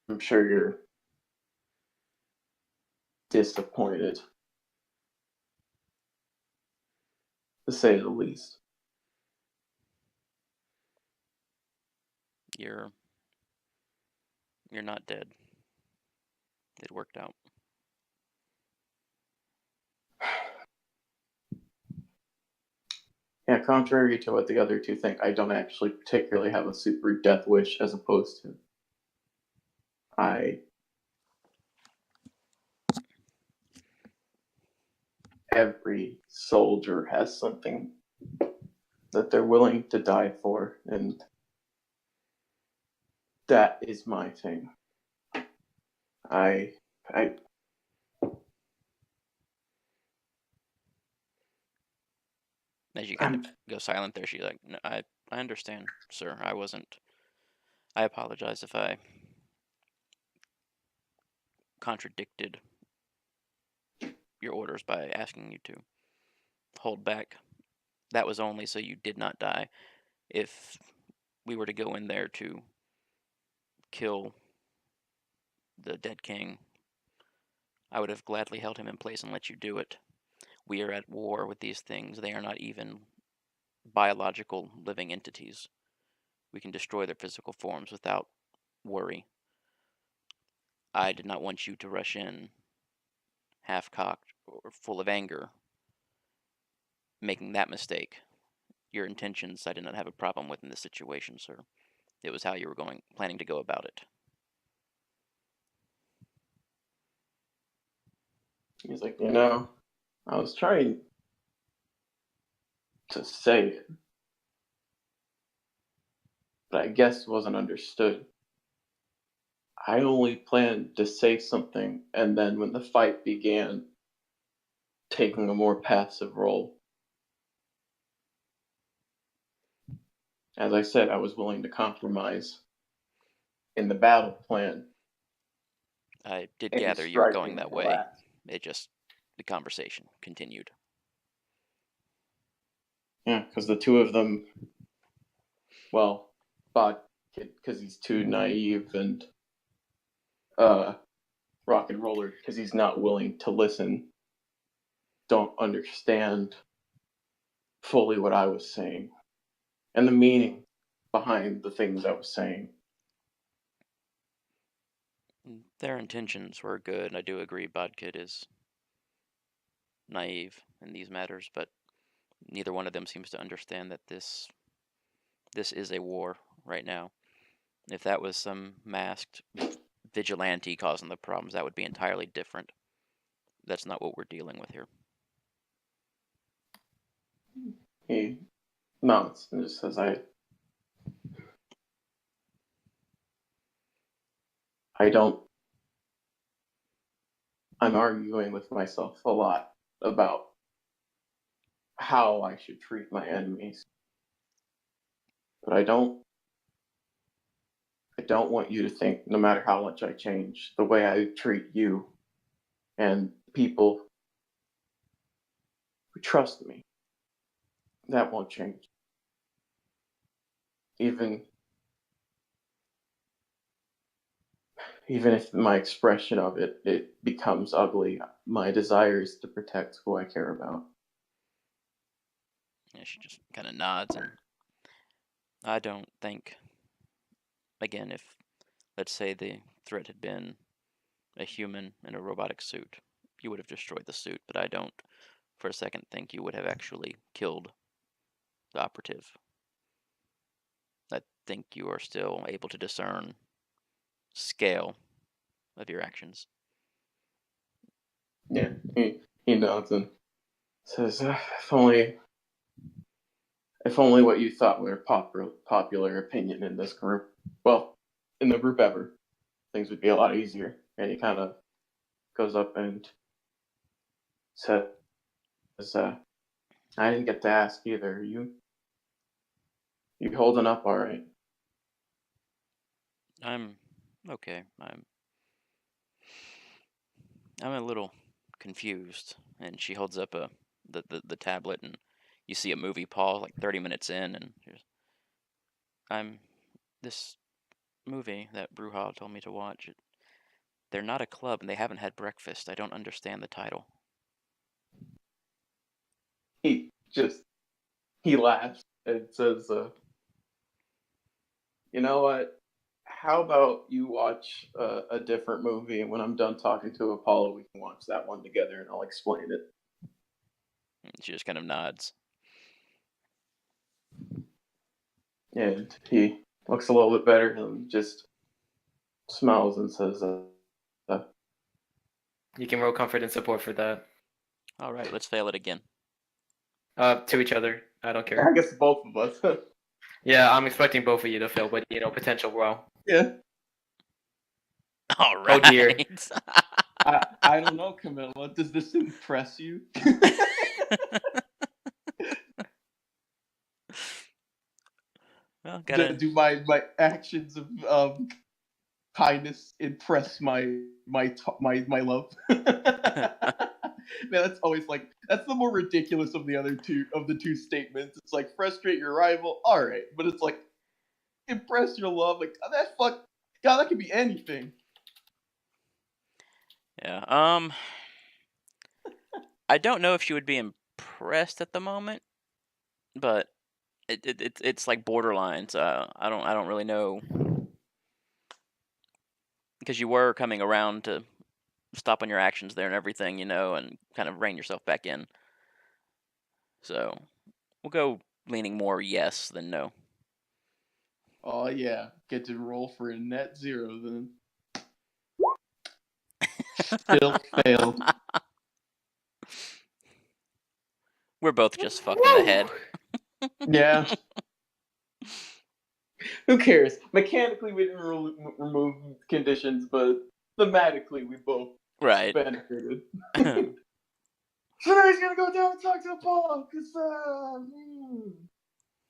I'm sure you're disappointed, to say the least. You're not dead. It worked out. Yeah, contrary to what the other two think, I don't actually particularly have a super death wish as opposed to every soldier has something that they're willing to die for, and that is my thing. I As you kind of go silent there, she's like, no, I understand, sir. I apologize if I contradicted your orders by asking you to hold back. That was only so you did not die. If we were to go in there to kill the dead king, I would have gladly held him in place and let you do it. We are at war with these things. They are not even biological living entities. We can destroy their physical forms without worry. I did not want you to rush in half-cocked or full of anger, making that mistake. Your intentions I did not have a problem with in this situation, sir. It was how you were planning to go about it. He's like, I was trying to say it, but I guess wasn't understood. I only planned to say something, and then when the fight began, taking a more passive role. As I said, I was willing to compromise in the battle plan. I did and gather you were strike going in that the way. last. The conversation continued. Yeah, because the two of them, well, Bodkid, because he's too naive, and Rock and Roller, because he's not willing to listen, don't understand fully what I was saying and the meaning behind the things I was saying. Their intentions were good, and I do agree Bodkid is naive in these matters, but neither one of them seems to understand that this is a war right now. If that was some masked vigilante causing the problems, that would be entirely different. That's not what we're dealing with here. He nods and just says, I'm arguing with myself a lot about how I should treat my enemies. But I don't want you to think, no matter how much I change, the way I treat you and people who trust me, that won't change. Even if my expression of it becomes ugly, my desire is to protect who I care about. Yeah, she just kind of nods, and I don't think, again, if, let's say, the threat had been a human in a robotic suit, you would have destroyed the suit, but I don't for a second think you would have actually killed the operative. I think you are still able to discern scale of your actions. Yeah, he nods and says, if only what you thought were popular opinion in this group, well, in the group ever, things would be a lot easier. And he kind of goes up and says, I didn't get to ask either. You holding up all right? I'm okay. I'm a little confused, and she holds up the tablet, and you see a movie pause like 30 minutes in, and I'm this movie that Bruja told me to watch. They're not a club, and they haven't had breakfast. I don't understand the title. He laughs and says, "You know what? How about you watch a different movie, and when I'm done talking to Apollo, we can watch that one together, and I'll explain it." And she just kind of nods. And he looks a little bit better and just smiles and says, You can roll comfort and support for that. All right, let's fail it again. To each other. I don't care. I guess both of us. Yeah, I'm expecting both of you to fail, but potential roll. Yeah. All right. Oh dear. I don't know, Camilla. Does this impress you? Well, gotta Do my actions of kindness impress my love? Man, that's always that's the more ridiculous of the two statements. It's like frustrate your rival, all right, but it's like impress your love, like God, that could be anything. Yeah. I don't know if she would be impressed at the moment, but it's like borderline. So I don't really know, because you were coming around to stop on your actions there and everything, and kind of rein yourself back in. So we'll go leaning more yes than no. Oh yeah, get to roll for a net 0 then. Still failed. We're both just fucked in the head. Yeah. Who cares? Mechanically, we didn't remove conditions, but thematically, we both Right. benefited. So now he's gonna go down and talk to Apollo, because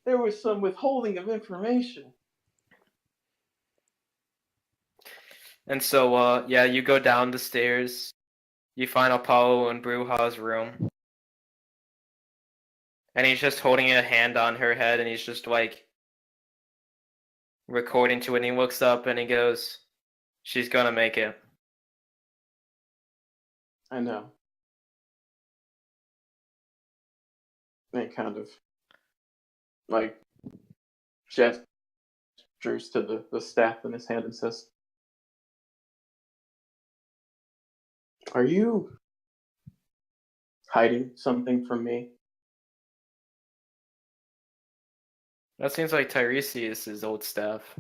there was some withholding of information. And so, yeah, you go down the stairs. You find Apollo in Bruja's room. And he's just holding a hand on her head, and he's just recording to it, and he looks up and he goes, "She's gonna make it." I know. And kind of gestures to the staff in his hand and says, "Are you hiding something from me?" That seems like Tiresias' old staff.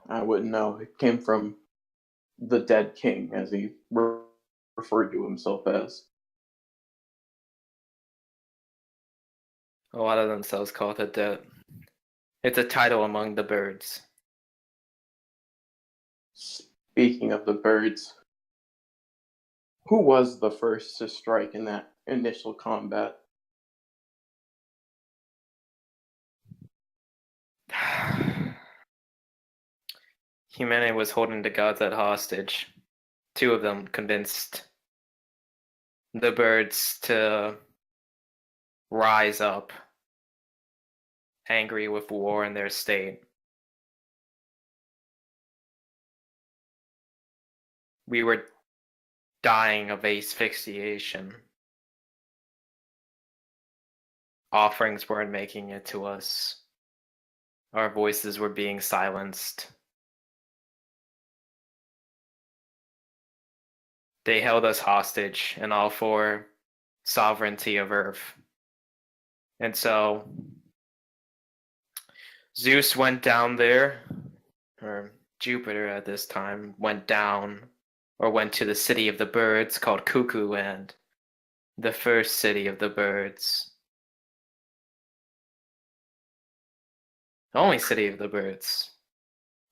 I wouldn't know. It came from the dead king, as he referred to himself as. A lot of themselves call it that. It's a title among the birds. Speaking of the birds, who was the first to strike in that initial combat? Humanity was holding the gods at hostage. Two of them convinced the birds to rise up, angry with war in their state. We were dying of asphyxiation. Offerings weren't making it to us. Our voices were being silenced. They held us hostage and all for sovereignty of Earth. And so Zeus went down there, or Jupiter at this time, went down, or went to the city of the birds called Cuckoo Land, the first city of the birds. The only city of the birds.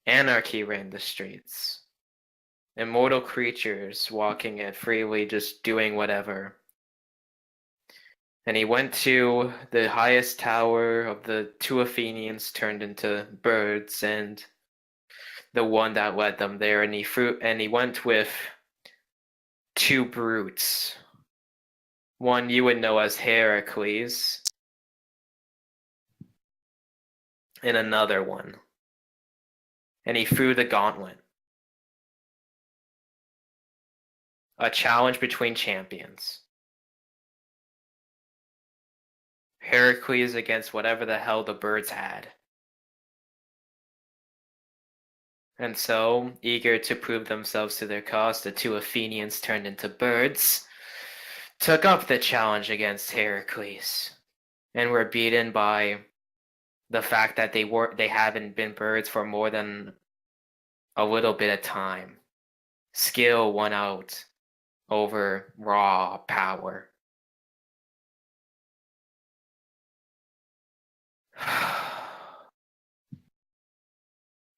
Anarchy reigned the streets. Immortal creatures walking it freely, just doing whatever. And he went to the highest tower of the two Athenians turned into birds, and the one that led them there, and he went with two brutes. One you would know as Heracles, and another one. And he threw the gauntlet. A challenge between champions. Heracles against whatever the hell the birds had. And so, eager to prove themselves to their cause, the two Athenians turned into birds, took up the challenge against Heracles, and were beaten by the fact that they haven't been birds for more than a little bit of time. Skill won out over raw power.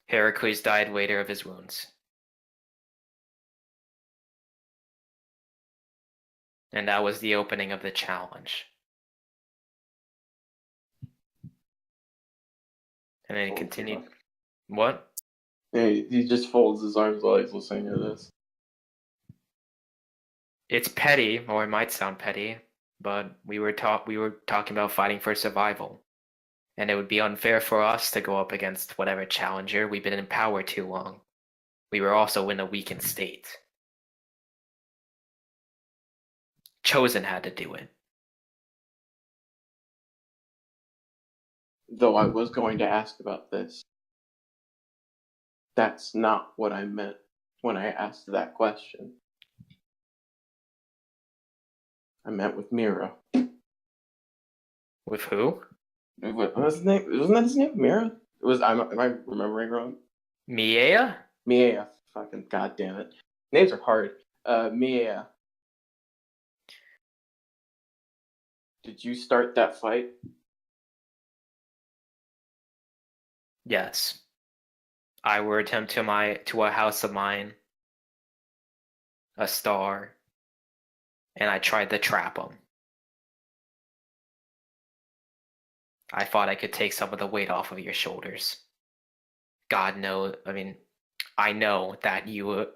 Heracles died later of his wounds. And that was the opening of the challenge. And then he continued. What? Yeah, he just folds his arms while he's listening to this. It's petty, or it might sound petty, but we were talking about fighting for survival. And it would be unfair for us to go up against whatever challenger. We've been in power too long. We were also in a weakened state. Chosen had to do it. Though I was going to ask about this. That's not what I meant when I asked that question. I meant with Mira. With who? What was his name? Wasn't that his name? Mira? It was. Am I remembering wrong? Miea? Mia. Fucking goddamn it. Names are hard. Mia. Did you start that fight? Yes. I lured him to a house of mine, a star, and I tried to trap him. I thought I could take some of the weight off of your shoulders. God knows, I know that you,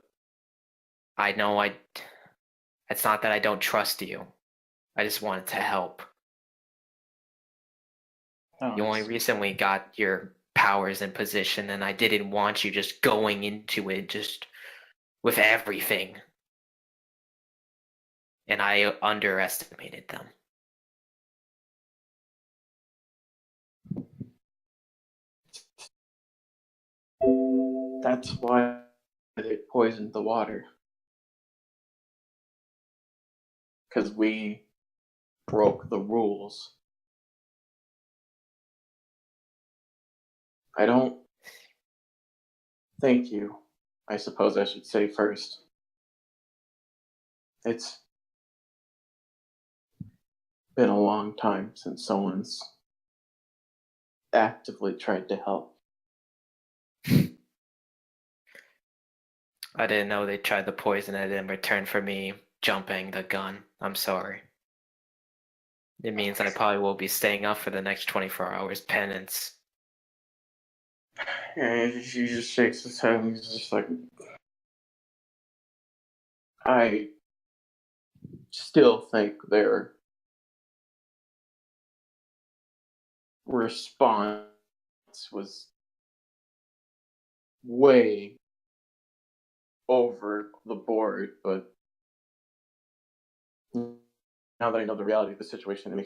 it's not that I don't trust you. I just wanted to help. Oh, You only recently got your powers in position, and I didn't want you just going into it just with everything. And I underestimated them. That's why they poisoned the water. Because we broke the rules. I don't. Thank you. I suppose I should say first. It's been a long time since someone's actively tried to help. I didn't know they tried to poison it in return for me jumping the gun. I'm sorry. It means I probably will be staying up for the next 24 hours penance. And he just shakes his head and he's just like, I still think their response was way over the board, but now that I know the reality of the situation, it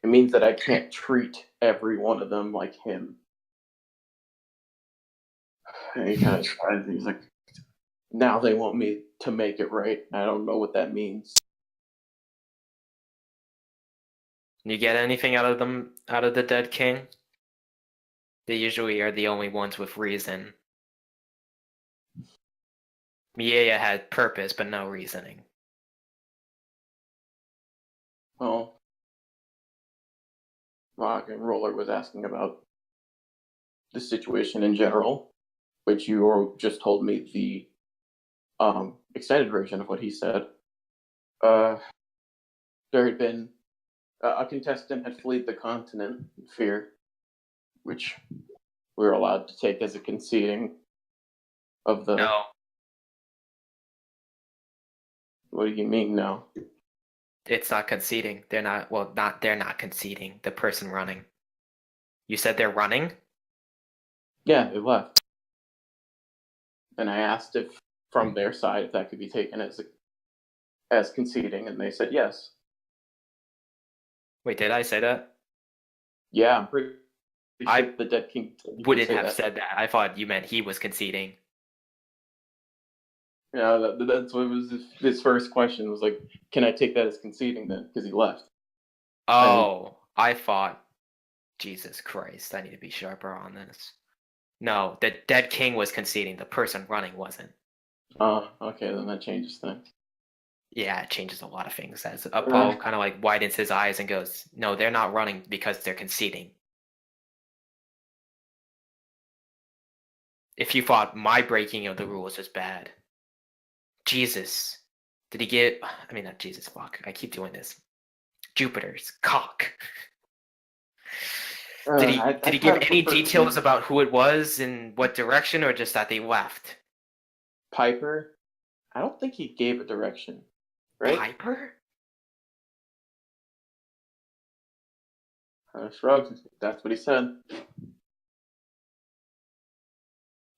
means that I can't treat every one of them like him. And he kind of he's like, now they want me to make it right. I don't know what that means. You get anything out of them, out of the dead king? They usually are the only ones with reason. Miea had purpose, but no reasoning. Well, Rock and Roller was asking about the situation in general, which you just told me the extended version of what he said. There had been a contestant had fled the continent in fear, which we were allowed to take as a conceding of the. No, What do you mean, no? it's not conceding. They're not. Well, they're not conceding. The person running. You said they're running? Yeah, they left. And I asked if from their side if that could be taken as conceding, and they said yes. Wait, did I say that? Yeah, I'm pretty I sure the Dead King Wouldn't say have that. said that. I thought you meant he was conceding. Yeah, that's what was his first question was like, can I take that as conceding then? Because he left. Oh, I thought. Jesus Christ, I need to be sharper on this. No, the Dead King was conceding. The person running wasn't. Oh, okay, then that changes things. Yeah, it changes a lot of things. As Apollo kind of like widens his eyes and goes, "No, they're not running because they're conceding." If you thought my breaking of the rules was bad, Jesus, did he get? I mean, not Jesus. Fuck, I keep doing this. Jupiter's cock. Did he give any details about who it was and what direction, or just that they left? Piper? I don't think he gave a direction, right? Piper? Shrugged. That's what he said.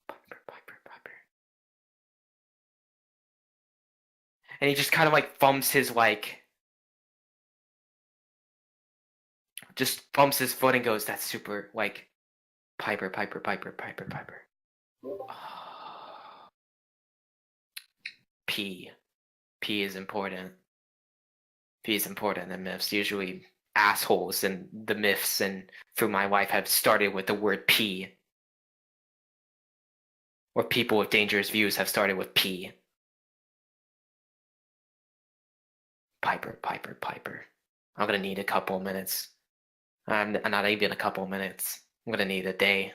Piper. And he just kind of like bumps his just bumps his foot and goes, "That's super like Piper." P is important. P is important in myths. Usually assholes in the myths and through my life have started with the word P. Or people with dangerous views have started with P. Piper. I'm gonna need a couple of minutes. I'm not even a couple of minutes. I'm gonna need a day.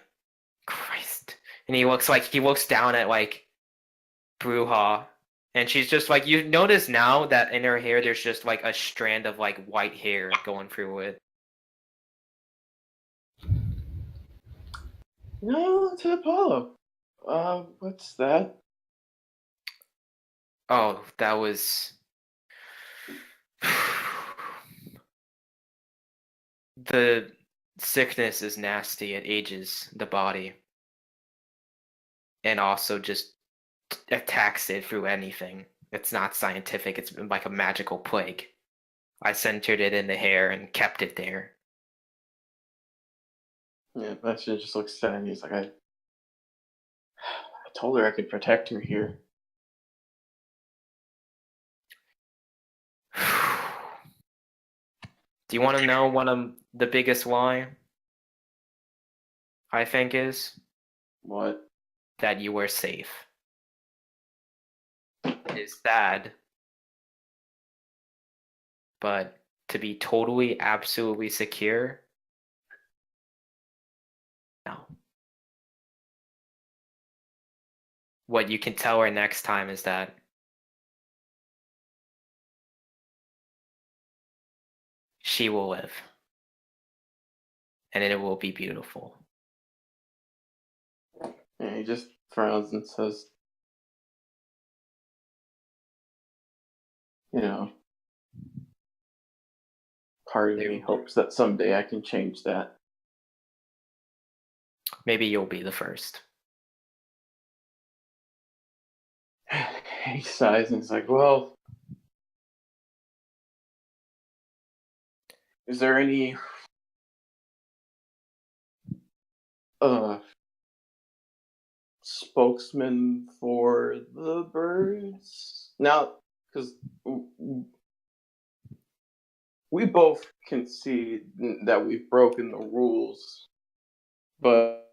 Christ. And he looks down at like Bruja, and she's just like, you notice now that in her hair there's just like a strand of like white hair going through it. No, to Apollo. What's that? Oh, that was the sickness is nasty. It ages the body. And also just attacks it through anything. It's not scientific. It's like a magical plague. I centered it in the hair and kept it there. Yeah, Bastion just looks sad and he's like, I told her I could protect her here. Do you want to know what the biggest lie I think is? What? That you were safe. It's sad, but to be totally, absolutely secure, no. What you can tell her next time is that she will live, and it will be beautiful. And he just frowns and says, you know, part of me hopes that someday I can change that. Maybe you'll be the first. He sighs and he's like, well, is there any spokesman for the birds? Now, because we both concede that we've broken the rules, but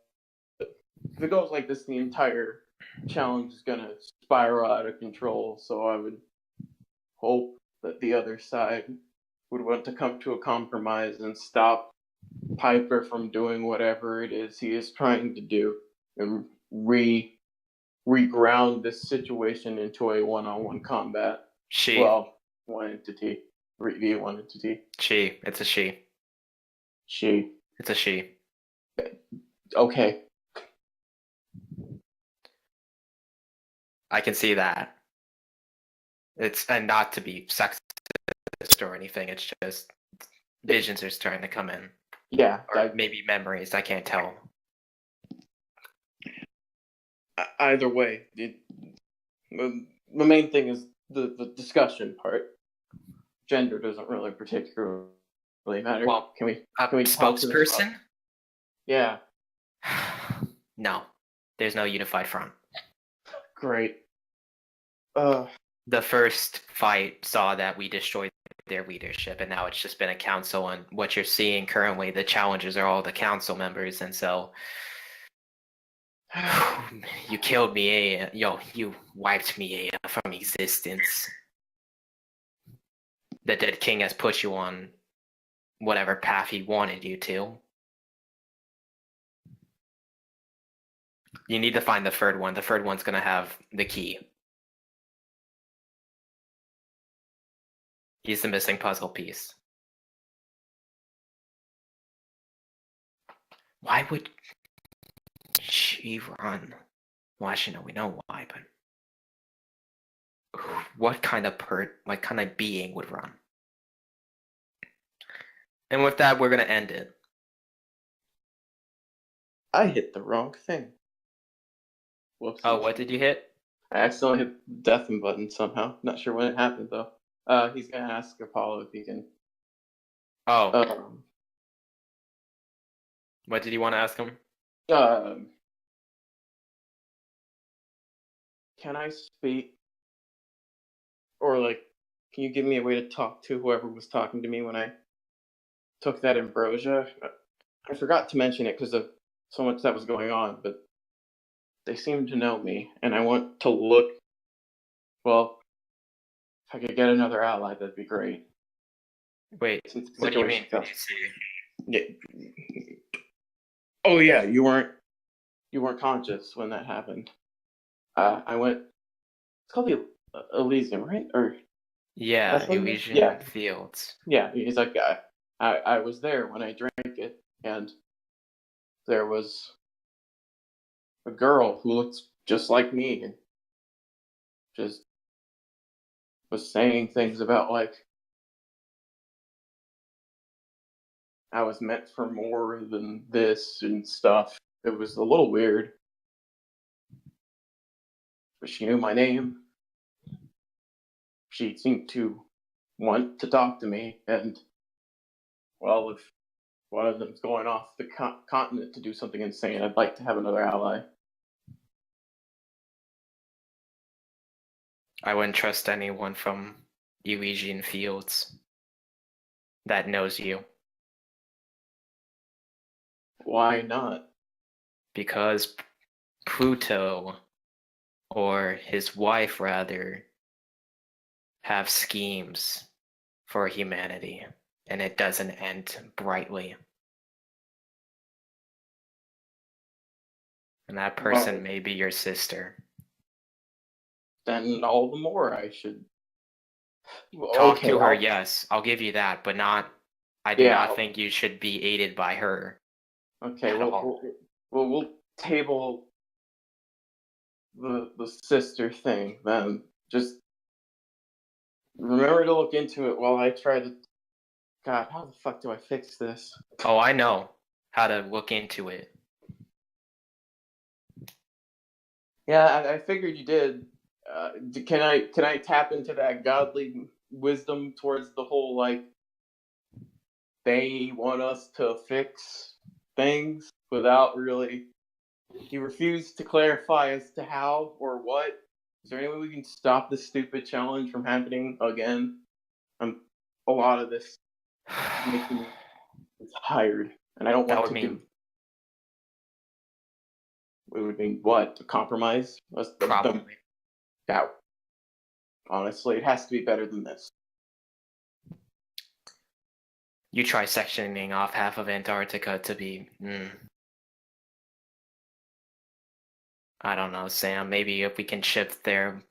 if it goes like this, the entire challenge is going to spiral out of control. So I would hope that the other side would want to come to a compromise and stop Piper from doing whatever it is he is trying to do and reground this situation into a one-on-one combat. Well, one entity. 3v one entity. It's a she. She. It's a she. Okay, I can see that. It's and not to be sexist or anything. It's just visions are starting to come in, Yeah, or maybe memories. I can't tell. either way, the main thing is the discussion part. Gender doesn't really particularly matter. Well, can we A talk to the spokesperson? Yeah, No, there's no unified front. great. The first fight saw that we destroyed their leadership, and now it's just been a council. And what you're seeing currently, the challengers are all the council members, and so you killed me, you wiped me from existence. The dead king has put you on whatever path he wanted you to. You need to find the third one. The third one's gonna have the key. He's the missing puzzle piece. Why would she run? Well, actually, no, we know why, but what kind of being would run? And with that, we're gonna end it. I hit the wrong thing. Whoops. Oh, what did you hit? I accidentally hit the deafen button somehow. Not sure when it happened though. He's gonna ask Apollo if he can. Oh, what did you want to ask him? Can I speak, or like, can you give me a way to talk to whoever was talking to me when I took that ambrosia? I forgot to mention it because of so much that was going on, but they seem to know me, and I want to look. Well, if I could get another ally, that'd be great. Wait, Since the what do you mean? situation Yeah. Oh yeah, you weren't conscious when that happened. I went. It's called the Elysium, right? Or Yeah, That's what it is? Elysian Yeah. Fields. yeah, he's like I was there when I drank it, and there was a girl who looked just like me, and just was saying things about like I was meant for more than this and stuff. It was a little weird. But she knew my name. She seemed to want to talk to me, and well, if one of them's going off the continent to do something insane, I'd like to have another ally. I wouldn't trust anyone from Elysian Fields that knows you, Why not? because Pluto, or his wife rather, have schemes for humanity, and it doesn't end brightly. And that person Well, may be your sister. then all the more I should Talk okay, to her, I'll- yes, I'll give you that, but not. I do Yeah. not think you should be aided by her. Okay, At all. we'll table the sister thing then. Just remember to look into it while I try to. God, how the fuck do I fix this? Oh, I know how to look into it. Yeah, I figured you did. Can I tap into that godly wisdom towards the whole like they want us to fix things without really? He refused to clarify as to how or what. Is there any way we can stop this stupid challenge from happening again? A lot of this makes me tired, and I don't That want would to mean do. It would mean what? A compromise? probably. That, honestly, it has to be better than this. You try sectioning off half of Antarctica to be. I don't know, Sam. Maybe if we can shift their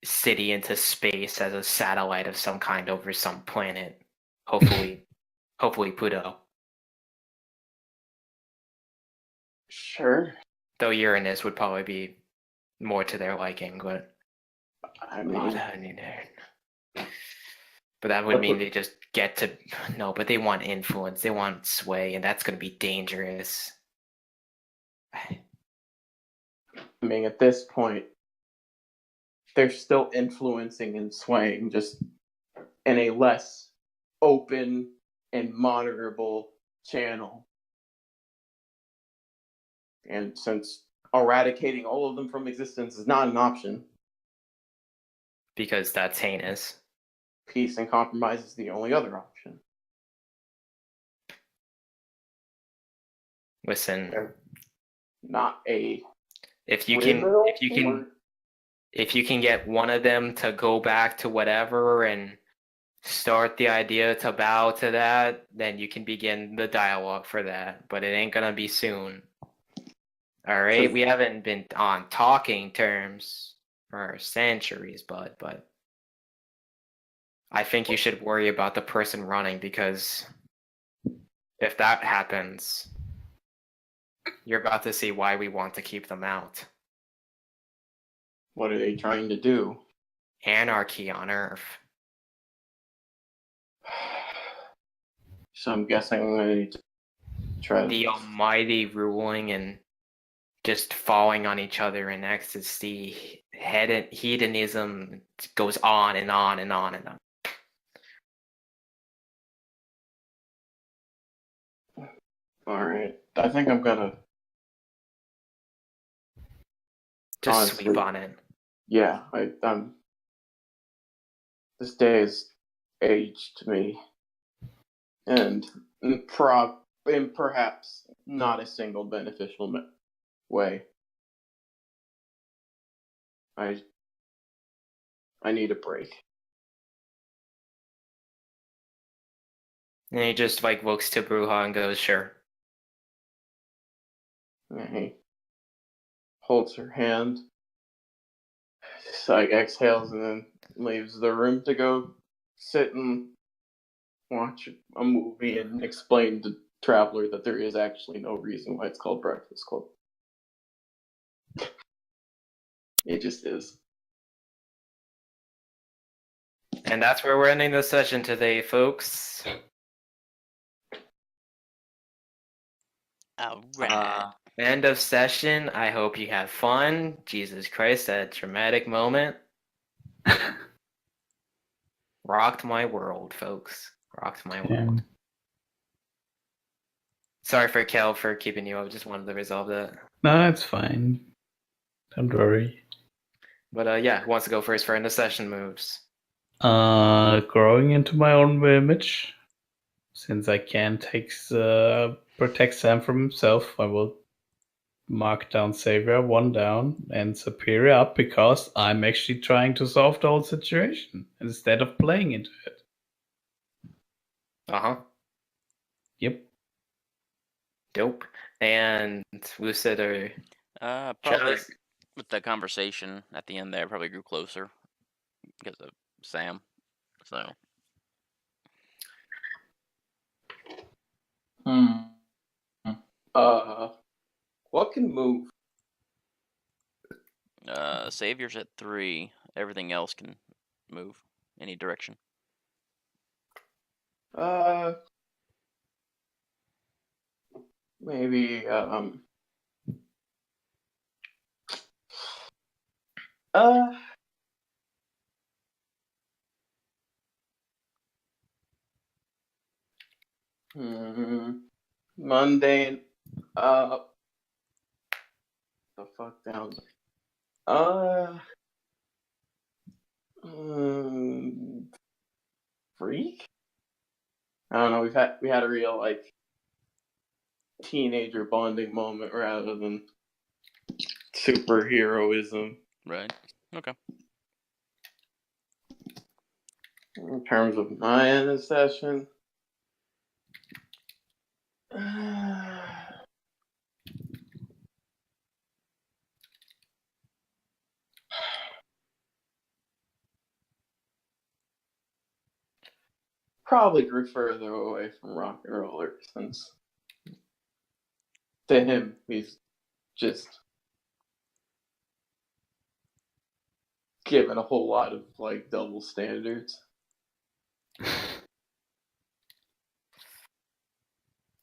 city into space as a satellite of some kind over some planet. Hopefully, hopefully Pluto. Sure. Though Uranus would probably be more to their liking, but I Not mean, happening there. But that would But mean the- they just get to no, but they want influence, they want sway, and that's gonna be dangerous. I mean, at this point, they're still influencing and swaying, just in a less open and monitorable channel. And since eradicating all of them from existence is not an option, Because that's heinous. peace and compromise is the only other option. Listen, They're not a if you liberal can if you can get one of them to go back to whatever and start the idea to bow to that, then you can begin the dialogue for that. But it ain't gonna be soon. All right, we haven't been on talking terms for centuries, but I think you should worry about the person running, because if that happens, you're about to see why we want to keep them out. What are they trying to do? Anarchy on Earth. So I'm guessing I'm going to need to try to. The almighty ruling and just falling on each other in ecstasy. Hedonism goes on and on and on and on. All right. I think I'm going to. Just Honestly. sleep on it. Yeah, I'm. This day has aged me. And perhaps not a single beneficial way. I need a break. And he just like looks to Bruja and goes, "Sure." And he holds her hand, just like exhales, and then leaves the room to go sit and watch a movie and explain to Traveler that there is actually no reason why it's called Breakfast Club. It just is. And that's where we're ending the session today, folks. All right. End of session. I hope you had fun. Jesus Christ, that dramatic moment. Rocked my world, folks. Rocked my world. Sorry for Kel for keeping you up. Just wanted to resolve that. No, it's fine. Don't worry. But yeah, who wants to go first for end of session moves? Growing into my own image. Since I can't protect Sam from himself, I will mark down Savior 1 down and Superior up, because I'm actually trying to solve the whole situation instead of playing into it. Uh-huh. Yep. Dope. And Lucid or Probably Travis? with the conversation at the end there, probably grew closer because of Sam. So What can move? Savior's at 3. Everything else can move any direction. Maybe mundane. The fuck down. Freak. I don't know. We had a real like teenager bonding moment rather than superheroism. Right. Okay. In terms of my end of session, probably grew further away from rock and roller, since to him he's just given a whole lot of like double standards.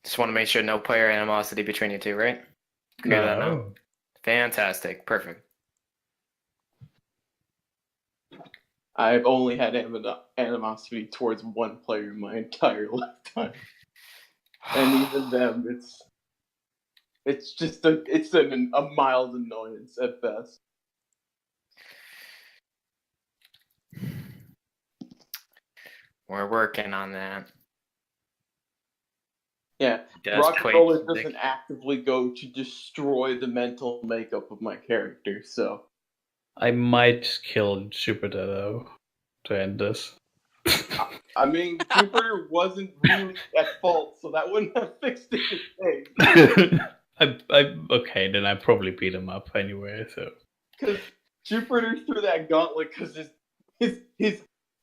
Just want to make sure no player animosity between you two, right? Clear that out. No. Fantastic. Perfect. I've only had animosity towards one player in my entire lifetime, and even them, it's just a mild annoyance at best. We're working on that. Yeah, Does Rock and quake Roller music. doesn't actively go to destroy the mental makeup of my character, so I might kill Jupiter though to end this. I mean, Jupiter wasn't really at fault, so that wouldn't have fixed anything. Okay, then I probably beat him up anyway. So Because Jupiter threw that gauntlet because his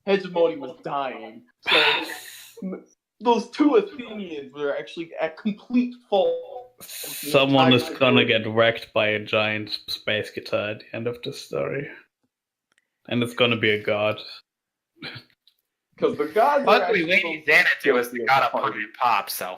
hegemony was dying. So those two Athenians were actually at complete fault. someone is gonna get wrecked by a giant space guitar at the end of the story, and it's gonna be a god. Because the gods are Luckily, actually Lady Xanadu is the god of punk and pop, so.